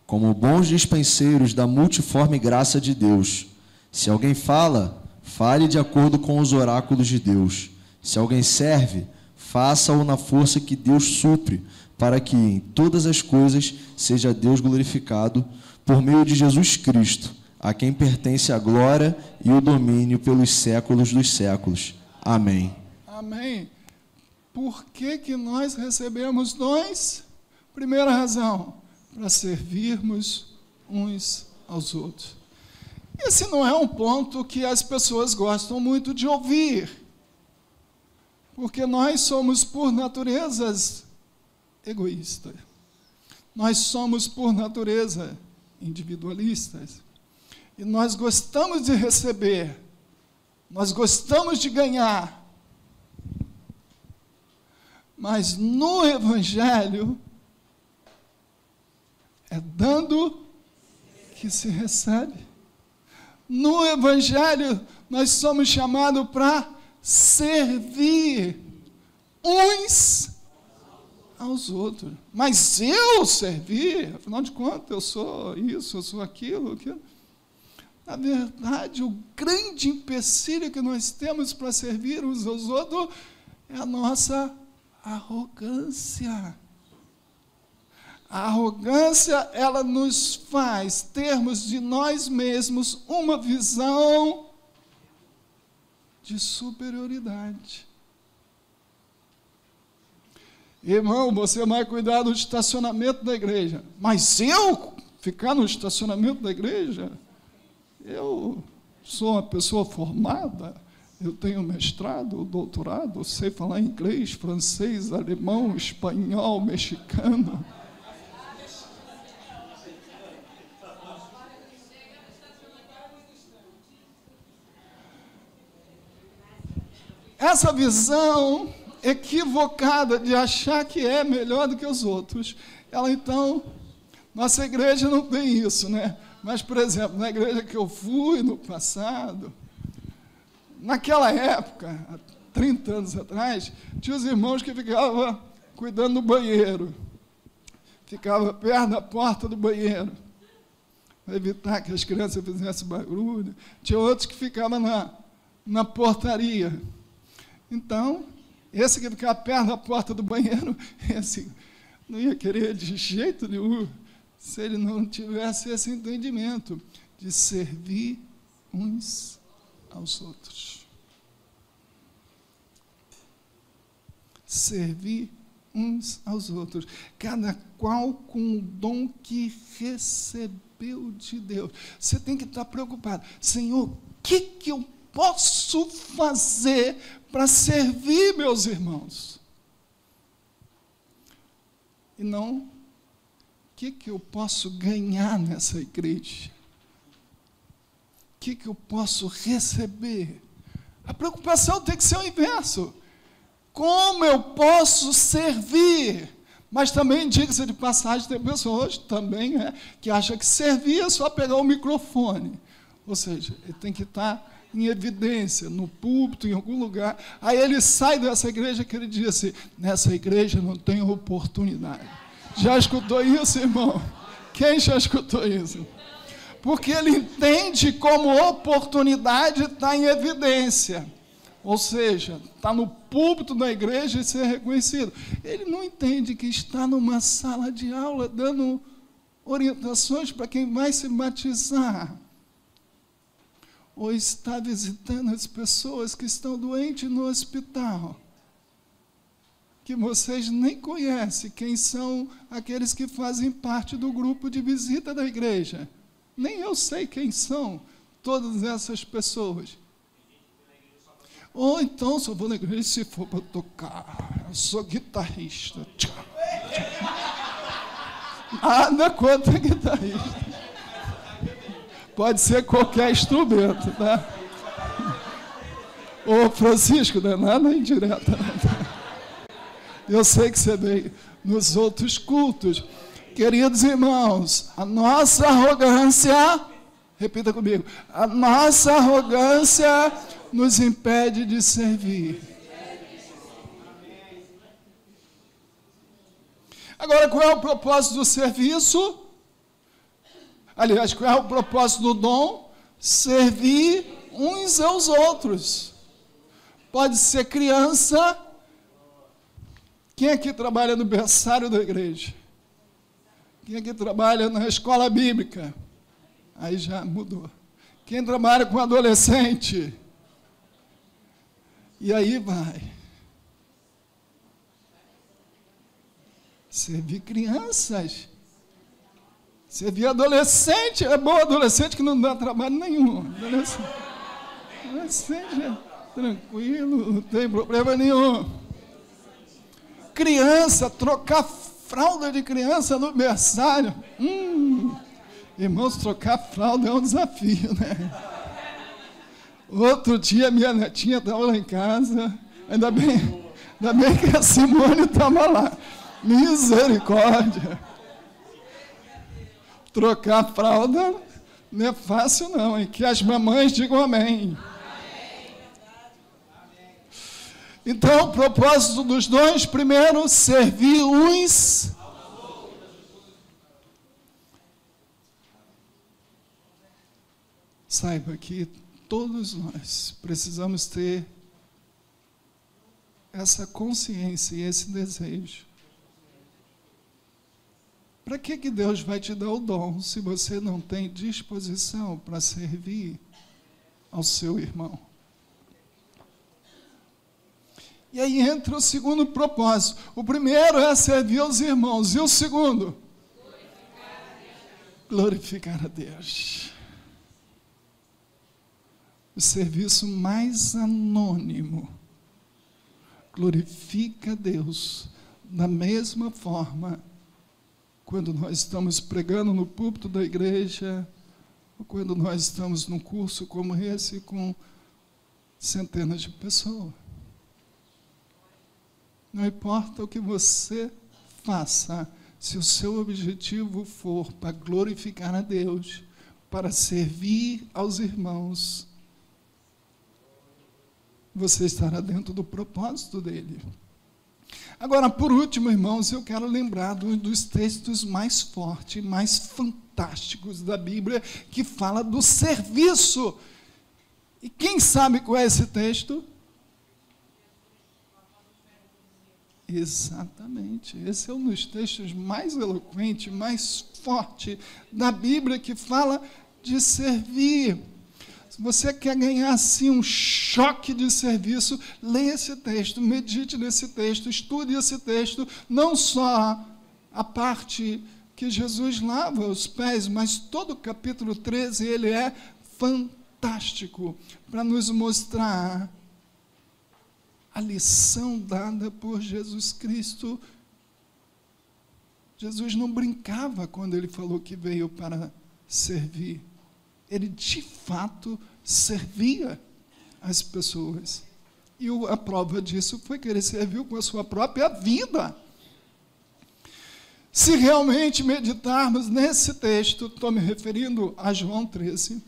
como bons dispenseiros da multiforme graça de Deus. Se alguém fala, fale de acordo com os oráculos de Deus. Se alguém serve, faça-o na força que Deus supre, para que em todas as coisas seja Deus glorificado por meio de Jesus Cristo, a quem pertence a glória e o domínio pelos séculos dos séculos. Amém. Amém. Por que nós recebemos dons? Primeira razão, para servirmos uns aos outros. Esse não é um ponto que as pessoas gostam muito de ouvir, porque nós somos, por naturezas, egoístas. Nós somos, por natureza, individualistas. E nós gostamos de receber, nós gostamos de ganhar. Mas no Evangelho, é dando que se recebe. No Evangelho, nós somos chamados para servir uns aos outros. Mas eu servir, afinal de contas, eu sou isso, eu sou aquilo. Na verdade, o grande empecilho que nós temos para servir uns aos outros é a nossa arrogância. A arrogância, ela nos faz termos de nós mesmos uma visão de superioridade. Irmão, você vai cuidar do estacionamento da igreja, mas eu ficar no estacionamento da igreja? Eu sou uma pessoa formada, eu tenho mestrado, doutorado, sei falar inglês, francês, alemão, espanhol, mexicano. Essa visão equivocada de achar que é melhor do que os outros, ela então, nossa igreja não tem isso, né? Mas, por exemplo, na igreja que eu fui no passado, naquela época, há 30 anos atrás, tinha os irmãos que ficavam cuidando do banheiro, ficavam perto da porta do banheiro, para evitar que as crianças fizessem barulho. Tinha outros que ficavam na portaria. Então, esse que ficava perto da porta do banheiro, esse não ia querer de jeito nenhum, se ele não tivesse esse entendimento de servir uns aos outros. Servir uns aos outros, cada qual com o dom que recebeu de Deus. Você tem que estar preocupado. Senhor, o que eu posso fazer para servir meus irmãos? E não, o que eu posso ganhar nessa igreja? O que eu posso receber? A preocupação tem que ser o inverso. Como eu posso servir? Mas também, diga-se de passagem, tem pessoas também que acham que servir é só pegar o microfone. Ou seja, ele tem que estar em evidência, no púlpito, em algum lugar. Aí ele sai dessa igreja que ele diz assim, nessa igreja não tem oportunidade. Já escutou isso, irmão? Quem já escutou isso? Porque ele entende como oportunidade estar em evidência. Ou seja, está no púlpito da igreja e ser reconhecido. Ele não entende que está numa sala de aula dando orientações para quem vai se batizar. Ou está visitando as pessoas que estão doentes no hospital, que vocês nem conhecem quem são aqueles que fazem parte do grupo de visita da igreja. Nem eu sei quem são todas essas pessoas. Ou então, se eu vou na igreja, se for para tocar, eu sou guitarrista. Nada contra guitarrista. Pode ser qualquer instrumento, tá? Ô, Francisco, não é nada indireta. Eu sei que você veio nos outros cultos. Queridos irmãos, a nossa arrogância, repita comigo, a nossa arrogância nos impede de servir. Agora, qual é o propósito do serviço? Aliás, qual é o propósito do dom? Servir uns aos outros. Pode ser criança. Quem aqui trabalha no berçário da igreja? Quem aqui trabalha na escola bíblica? Aí já mudou. Quem trabalha com adolescente? E aí vai. Servir crianças. Servir adolescente. É bom adolescente que não dá trabalho nenhum. Adolescente é tranquilo, não tem problema nenhum. Criança, trocar fralda de criança no berçário. Irmãos, trocar fralda é um desafio, né? Outro dia, minha netinha estava lá em casa. Ainda bem que a Simone estava lá. Misericórdia. Trocar fralda não é fácil, não, hein? Que as mamães digam amém. Então, o propósito dos dons, primeiro, servir uns. Saiba que todos nós precisamos ter essa consciência e esse desejo. Para que Deus vai te dar o dom se você não tem disposição para servir ao seu irmão? E aí entra o segundo propósito. O primeiro é servir aos irmãos. E o segundo? Glorificar a Deus. O serviço mais anônimo glorifica a Deus da mesma forma quando nós estamos pregando no púlpito da igreja, ou quando nós estamos num curso como esse com centenas de pessoas. Não importa o que você faça, se o seu objetivo for para glorificar a Deus, para servir aos irmãos, você estará dentro do propósito dele. Agora, por último, irmãos, eu quero lembrar de um dos textos mais fortes, mais fantásticos da Bíblia, que fala do serviço. E quem sabe qual é esse texto? Exatamente, esse é um dos textos mais eloquentes, mais fortes da Bíblia, que fala de servir. Se você quer ganhar assim um choque de serviço, leia esse texto, medite nesse texto, estude esse texto, não só a parte que Jesus lava os pés, mas todo o capítulo 13, ele é fantástico para nos mostrar a lição dada por Jesus Cristo. Jesus não brincava quando ele falou que veio para servir. ele de fato servia as pessoas. E a prova disso foi que ele serviu com a sua própria vida. Se realmente meditarmos nesse texto, estou me referindo a João 13,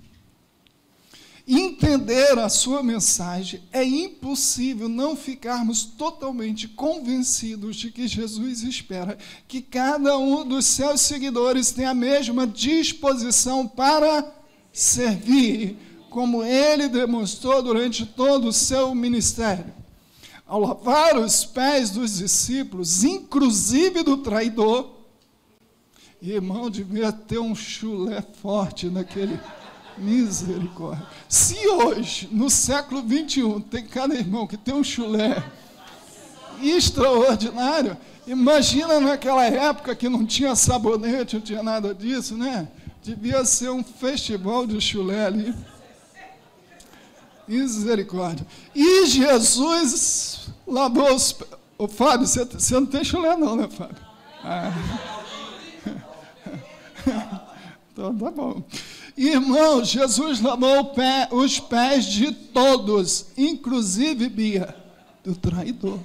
entender a sua mensagem, é impossível não ficarmos totalmente convencidos de que Jesus espera que cada um dos seus seguidores tenha a mesma disposição para servir, como ele demonstrou durante todo o seu ministério. Ao lavar os pés dos discípulos, inclusive do traidor, irmão, devia ter um chulé forte naquele... Misericórdia. Se hoje, no século 21, tem cada irmão que tem um chulé extraordinário, imagina naquela época que não tinha sabonete, não tinha nada disso, né? Devia ser um festival de chulé ali. Misericórdia. E Jesus lavou os pés. Ô, Fábio, você não tem chulé não, né, Fábio? Ah. Então, tá bom. Irmão, Jesus lavou os pés de todos, inclusive Bia, do traidor.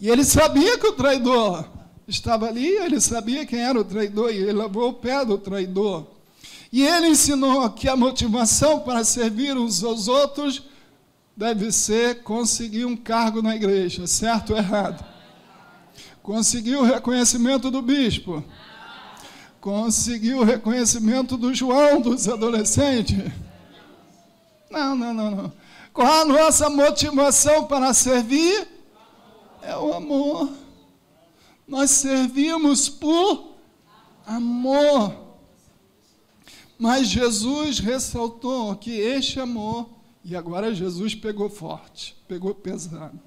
E ele sabia que o traidor estava ali, ele sabia quem era o traidor, e ele lavou o pé do traidor. E ele ensinou que a motivação para servir uns aos outros deve ser conseguir um cargo na igreja, certo ou errado? Conseguir o reconhecimento do bispo. Conseguiu o reconhecimento do João, dos adolescentes? Não. Qual a nossa motivação para servir? É o amor. Nós servimos por amor. Mas Jesus ressaltou que este amor, e agora Jesus pegou forte, pegou pesado.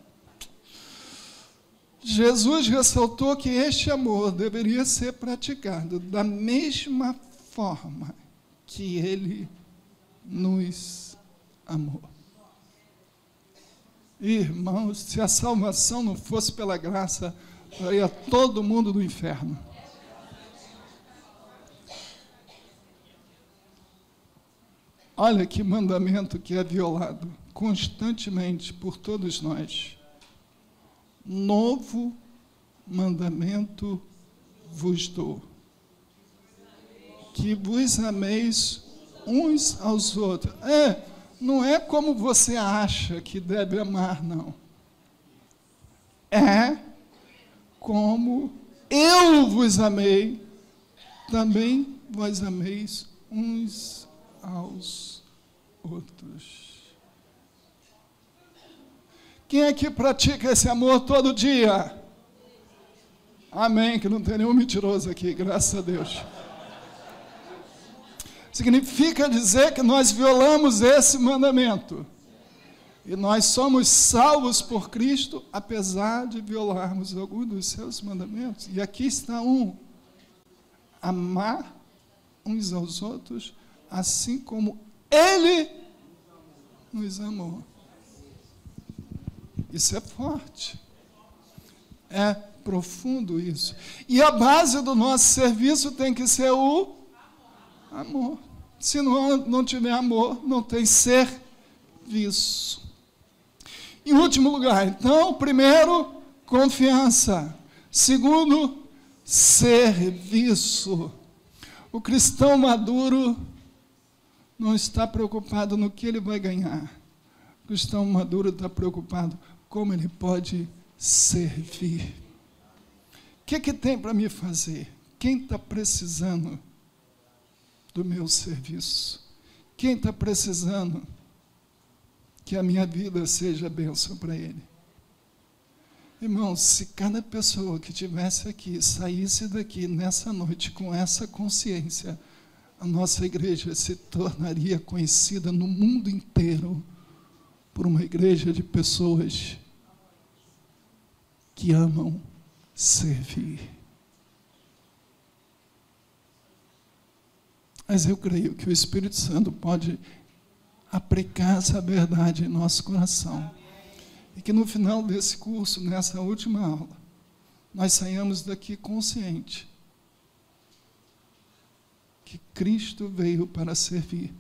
Jesus ressaltou que este amor deveria ser praticado da mesma forma que ele nos amou. Irmãos, se a salvação não fosse pela graça, faria todo mundo do inferno. Olha que mandamento que é violado constantemente por todos nós. Novo mandamento vos dou, que vos ameis uns aos outros. Não é como você acha que deve amar, não. É como eu vos amei, também vós ameis uns aos outros. Quem é que pratica esse amor todo dia? Amém, que não tem nenhum mentiroso aqui, graças a Deus. Significa dizer que nós violamos esse mandamento. E nós somos salvos por Cristo, apesar de violarmos algum dos seus mandamentos. E aqui está um: amar uns aos outros, assim como Ele nos amou. Isso é forte, é profundo isso. E a base do nosso serviço tem que ser o amor. Se não tiver amor, não tem serviço. Em último lugar, então, primeiro, confiança. Segundo, serviço. O cristão maduro não está preocupado no que ele vai ganhar. O cristão maduro está preocupado como ele pode servir. O que tem para me fazer? Quem está precisando do meu serviço? Quem está precisando que a minha vida seja bênção para ele? Irmão, se cada pessoa que estivesse aqui saísse daqui nessa noite com essa consciência, a nossa igreja se tornaria conhecida no mundo inteiro por uma igreja de pessoas que amam servir. Mas eu creio que o Espírito Santo pode aplicar essa verdade em nosso coração. E que no final desse curso, nessa última aula, nós saiamos daqui consciente que Cristo veio para servir.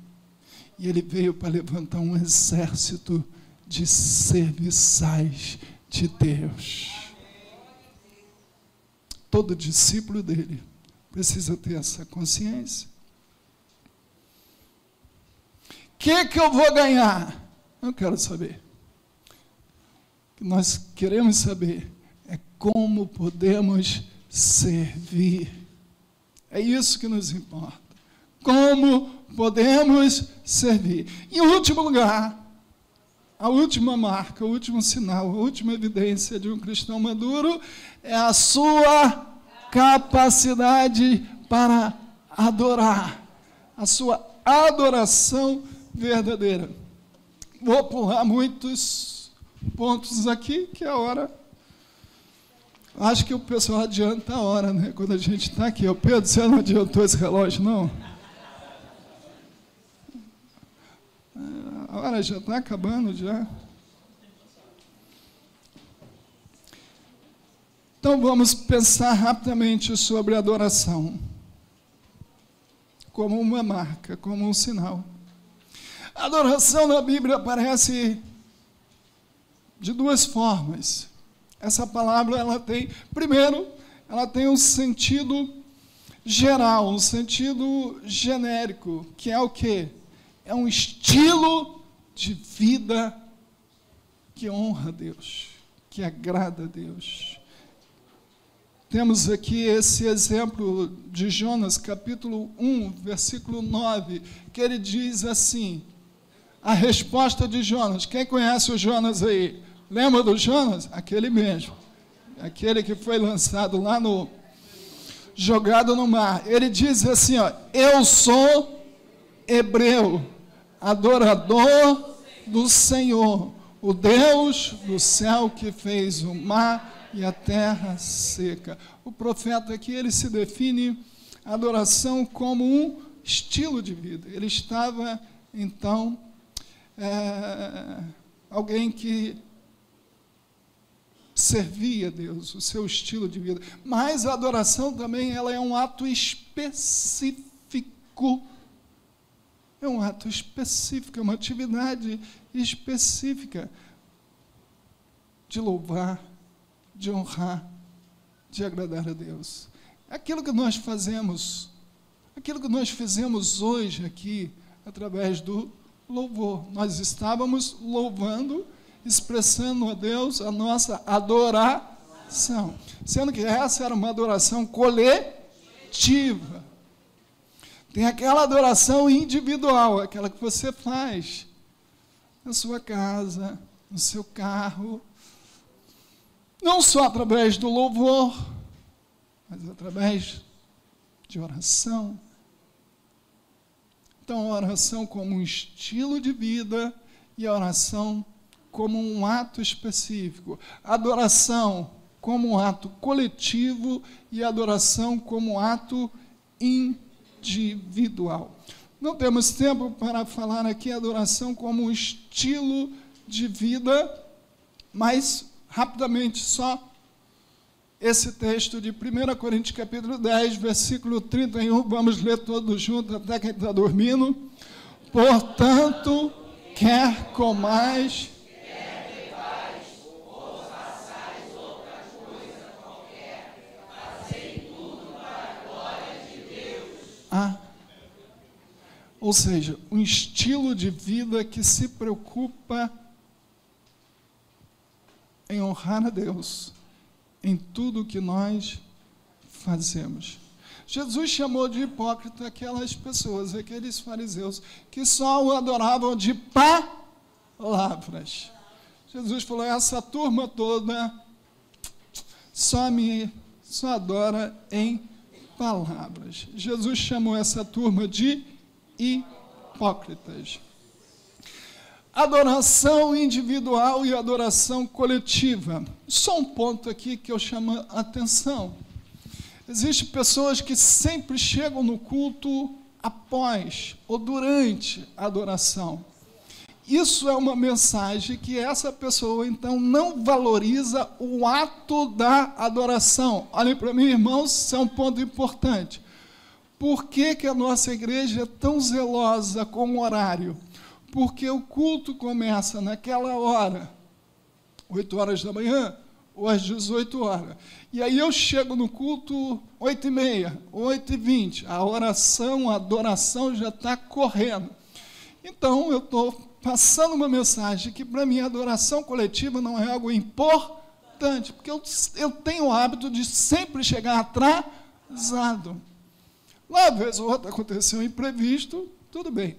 E ele veio para levantar um exército de serviçais de Deus. Todo discípulo dele precisa ter essa consciência. O que eu vou ganhar? Eu quero saber. O que nós queremos saber é como podemos servir. É isso que nos importa. Como podemos servir. Em último lugar, a última marca, o último sinal, a última evidência de um cristão maduro é a sua capacidade para adorar, a sua adoração verdadeira. Vou pular muitos pontos aqui, que é a hora. Acho que o pessoal adianta a hora, né? Quando a gente está aqui. Pedro, você não adiantou esse relógio, não? A hora já está acabando, já. Então, vamos pensar rapidamente sobre a adoração. Como uma marca, como um sinal. A adoração na Bíblia aparece de duas formas. Essa palavra, primeiro, ela tem um sentido geral, um sentido genérico, que é o quê? É um estilo de vida que honra a Deus, que agrada a Deus. Temos aqui esse exemplo de Jonas, capítulo 1, versículo 9, que ele diz assim, a resposta de Jonas. Quem conhece o Jonas aí? Lembra do Jonas? Aquele mesmo. Aquele que foi lançado lá jogado no mar. Ele diz assim, ó, eu sou hebreu, adorador do Senhor, o Deus do céu que fez o mar e a terra seca. O profeta aqui, ele se define a adoração como um estilo de vida. Ele estava, então, alguém que servia a Deus, o seu estilo de vida. Mas a adoração também, ela é um ato específico. É um ato específico, é uma atividade específica de louvar, de honrar, de agradar a Deus. Aquilo que nós fazemos, aquilo que nós fizemos hoje aqui, através do louvor. Nós estávamos louvando, expressando a Deus a nossa adoração. Sendo que essa era uma adoração coletiva. Tem aquela adoração individual, aquela que você faz na sua casa, no seu carro, não só através do louvor, mas através de oração. Então, a oração como um estilo de vida e a oração como um ato específico. A adoração como um ato coletivo e a adoração como um ato individual. Não temos tempo para falar aqui a adoração como um estilo de vida, mas rapidamente só esse texto de 1 Coríntios capítulo 10, versículo 31, vamos ler todos juntos, até quem está dormindo. Portanto, quer comais, quer bebais, ou façais outra coisa qualquer, fazei tudo para a glória de Deus. Ou seja, um estilo de vida que se preocupa em honrar a Deus em tudo que nós fazemos. Jesus chamou de hipócrita aquelas pessoas, aqueles fariseus, que só o adoravam de palavras. Jesus falou, essa turma toda só adora em palavras. Jesus chamou essa turma de hipócritas. Adoração individual e adoração coletiva. Só um ponto aqui que eu chamo a atenção. Existem pessoas que sempre chegam no culto após ou durante a adoração. Isso é uma mensagem que essa pessoa, então, não valoriza o ato da adoração. Olhem para mim, irmãos, isso é um ponto importante. Por que que a nossa igreja é tão zelosa com o horário? Porque o culto começa naquela hora, 8 horas da manhã, ou às 18 horas. E aí eu chego no culto 8h30, 8h20. A oração, a adoração já está correndo. Então, eu estou passando uma mensagem que, para mim, a adoração coletiva não é algo importante, porque eu tenho o hábito de sempre chegar atrasado. Lá, uma vez ou outra, aconteceu um imprevisto, tudo bem.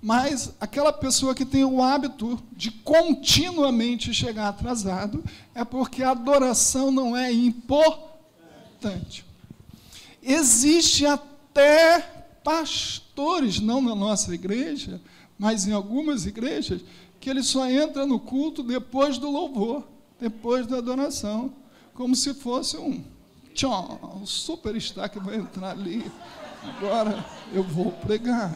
Mas aquela pessoa que tem o hábito de continuamente chegar atrasado é porque a adoração não é importante. Existe até pastores, não na nossa igreja, mas em algumas igrejas, que ele só entra no culto depois do louvor, depois da adoração, como se fosse um superstar que vai entrar ali. Agora eu vou pregar.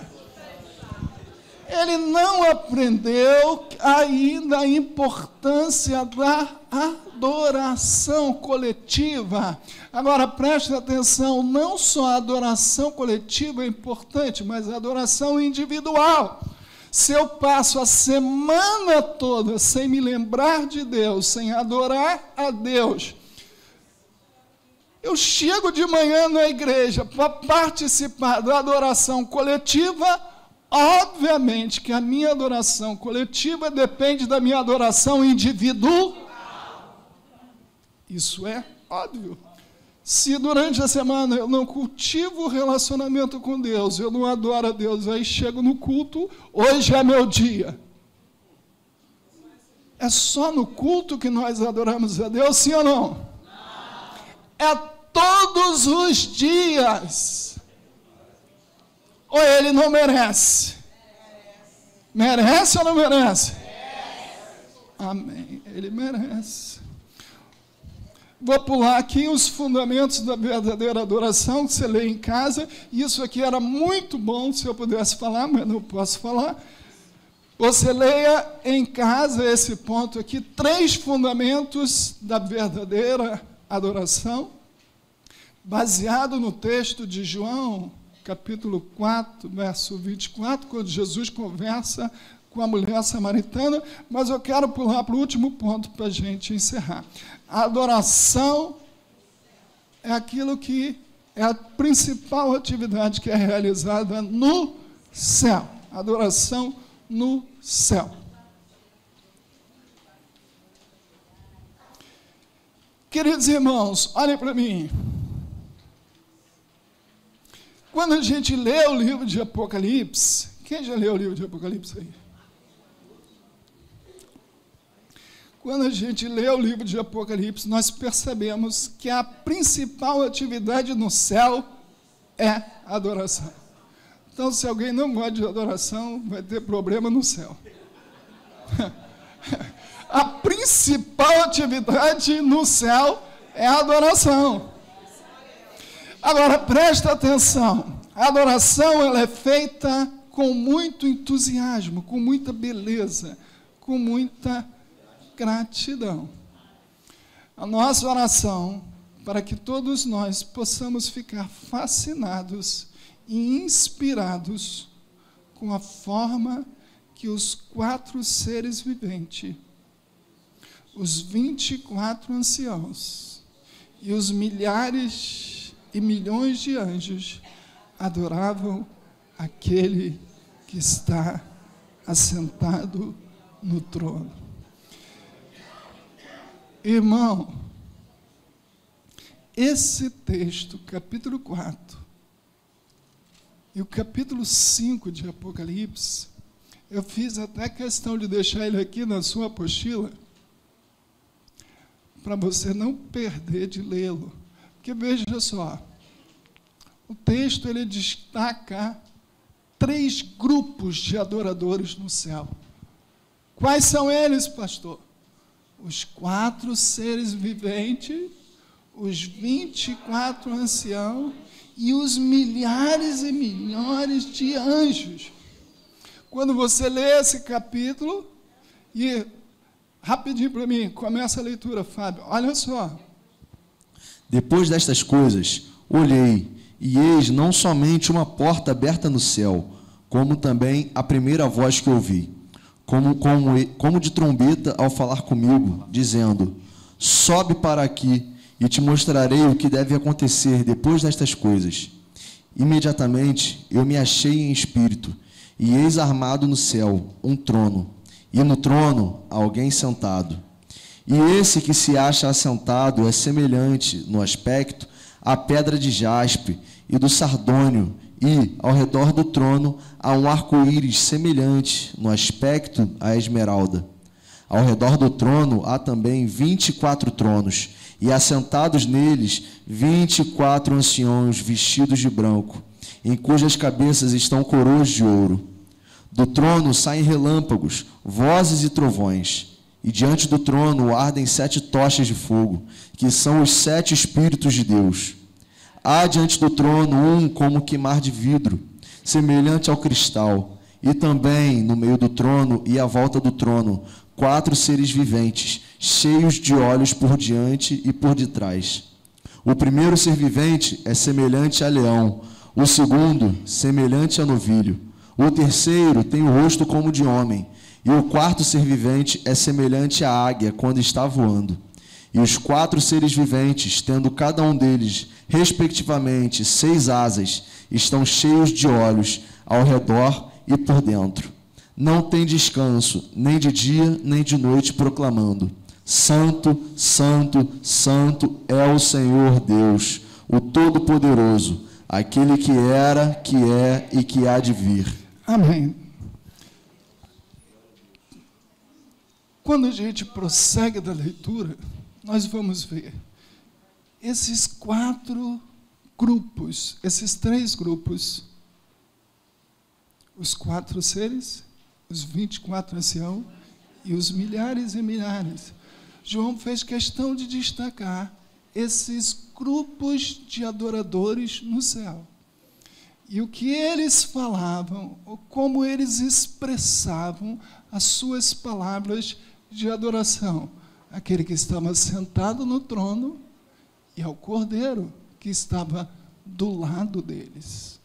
Ele não aprendeu ainda a importância da adoração coletiva. Agora, preste atenção, não só a adoração coletiva é importante, mas a adoração individual. Se eu passo a semana toda sem me lembrar de Deus, sem adorar a Deus, eu chego de manhã na igreja para participar da adoração coletiva. Obviamente que a minha adoração coletiva depende da minha adoração individual. Isso é óbvio. Se durante a semana eu não cultivo o relacionamento com Deus, eu não adoro a Deus, aí chego no culto, hoje é meu dia. É só no culto que nós adoramos a Deus, sim ou não? Não. É todos os dias. Ou ele não merece? Merece ou não merece? Amém. Ele merece. Vou pular aqui os fundamentos da verdadeira adoração, que você lê em casa. Isso aqui era muito bom se eu pudesse falar, mas não posso falar. Você leia em casa esse ponto aqui, 3 fundamentos da verdadeira adoração, baseado no texto de João, capítulo 4, verso 24, quando Jesus conversa com a mulher samaritana, mas eu quero pular para o último ponto para a gente encerrar. A adoração é aquilo que é a principal atividade que é realizada no céu. Adoração no céu. Queridos irmãos, olhem para mim. Quando a gente lê o livro de Apocalipse, quem já leu o livro de Apocalipse aí? Quando a gente lê o livro de Apocalipse, nós percebemos que a principal atividade no céu é a adoração. Então, se alguém não gosta de adoração, vai ter problema no céu. A principal atividade no céu é a adoração. Agora, presta atenção, a adoração ela é feita com muito entusiasmo, com muita beleza, com muita gratidão. A nossa oração, para que todos nós possamos ficar fascinados e inspirados com a forma que os 4 seres viventes, os 24 anciãos e os milhares e milhões de anjos adoravam aquele que está assentado no trono. Irmão, esse texto, capítulo 4, e o capítulo 5 de Apocalipse, eu fiz até questão de deixar ele aqui na sua apostila, para você não perder de lê-lo. Porque veja só, o texto ele destaca 3 grupos de adoradores no céu. Quais são eles, pastor? Os 4 seres viventes, os 24 anciãos e os milhares e milhões de anjos. Quando você lê esse capítulo, e rapidinho para mim, começa a leitura, Fábio, olha só. Depois destas coisas, olhei, e eis não somente uma porta aberta no céu, como também a primeira voz que ouvi, como de trombeta ao falar comigo, dizendo: sobe para aqui, e te mostrarei o que deve acontecer depois destas coisas. Imediatamente eu me achei em espírito, e eis armado no céu um trono, e no trono alguém sentado. E esse que se acha assentado é semelhante no aspecto à pedra de jaspe e do sardônio, e ao redor do trono há um arco-íris semelhante no aspecto à esmeralda. Ao redor do trono há também 24 tronos, e assentados neles 24 anciãos vestidos de branco, em cujas cabeças estão coroas de ouro. Do trono saem relâmpagos, vozes e trovões, e diante do trono ardem 7 tochas de fogo, que são os 7 Espíritos de Deus. Há diante do trono um como que mar de vidro, semelhante ao cristal, e também no meio do trono e à volta do trono 4 seres viventes, cheios de olhos por diante e por detrás. O primeiro ser vivente é semelhante a leão, o segundo, semelhante a novilho, o terceiro tem o rosto como de homem, e o quarto ser vivente é semelhante à águia quando está voando. E os 4 seres viventes, tendo cada um deles, respectivamente, 6 asas, estão cheios de olhos ao redor e por dentro. Não tem descanso, nem de dia, nem de noite, proclamando: Santo, Santo, Santo é o Senhor Deus, o Todo-Poderoso, aquele que era, que é e que há de vir. Amém. Quando a gente prossegue da leitura, nós vamos ver esses 4 grupos, esses 3 grupos, os 4 seres, os 24 anciãos e os milhares e milhares. João fez questão de destacar esses grupos de adoradores no céu. E o que eles falavam, ou como eles expressavam as suas palavras de adoração. Aquele que estava sentado no trono e ao Cordeiro que estava do lado deles.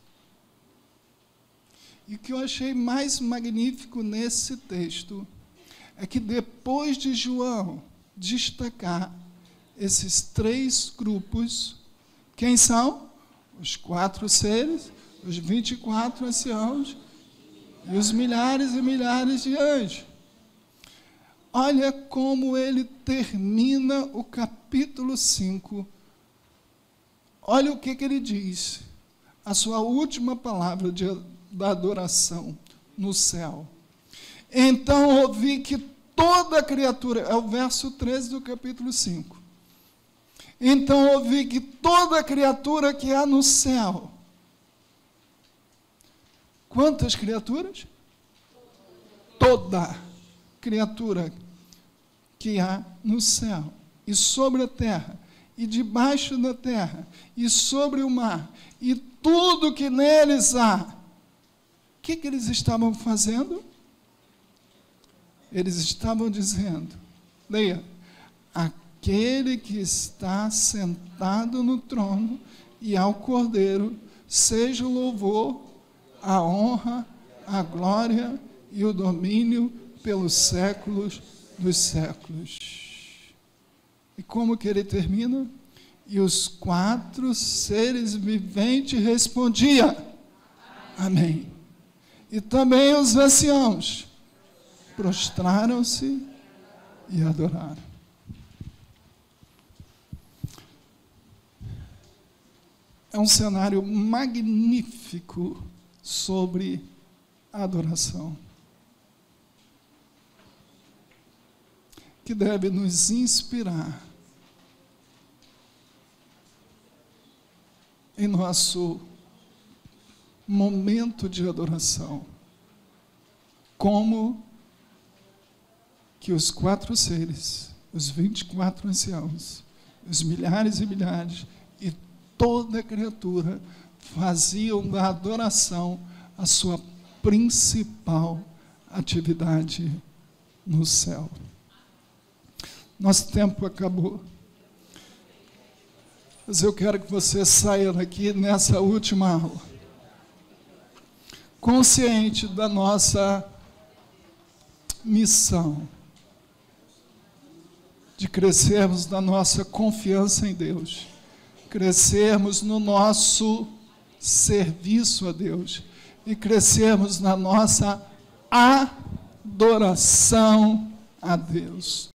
E o que eu achei mais magnífico nesse texto é que depois de João destacar esses 3 grupos, quem são? Os 4 seres, os 24 anciãos e os milhares e milhares de anjos. Olha como ele termina o capítulo 5. Olha o que ele diz. A sua última palavra da adoração no céu. Então ouvi que toda criatura, é o verso 13 do capítulo 5. Então ouvi que toda criatura que há no céu. Quantas criaturas? Toda criatura que há no céu, e sobre a terra, e debaixo da terra, e sobre o mar, e tudo que neles há. O que eles estavam fazendo? Eles estavam dizendo, leia, aquele que está sentado no trono e ao Cordeiro, seja o louvor, a honra, a glória e o domínio pelos séculos dos séculos. E como que ele termina? E os 4 seres viventes respondiam, amém. E também os anciãos prostraram-se e adoraram. É um cenário magnífico sobre a adoração, que deve nos inspirar em nosso momento de adoração, como que os 4 seres, os 24 anciãos, os milhares e milhares e toda criatura faziam da adoração a sua principal atividade no céu. Nosso tempo acabou. Mas eu quero que você saia daqui nessa última aula, consciente da nossa missão, de crescermos na nossa confiança em Deus, crescermos no nosso serviço a Deus e crescermos na nossa adoração a Deus.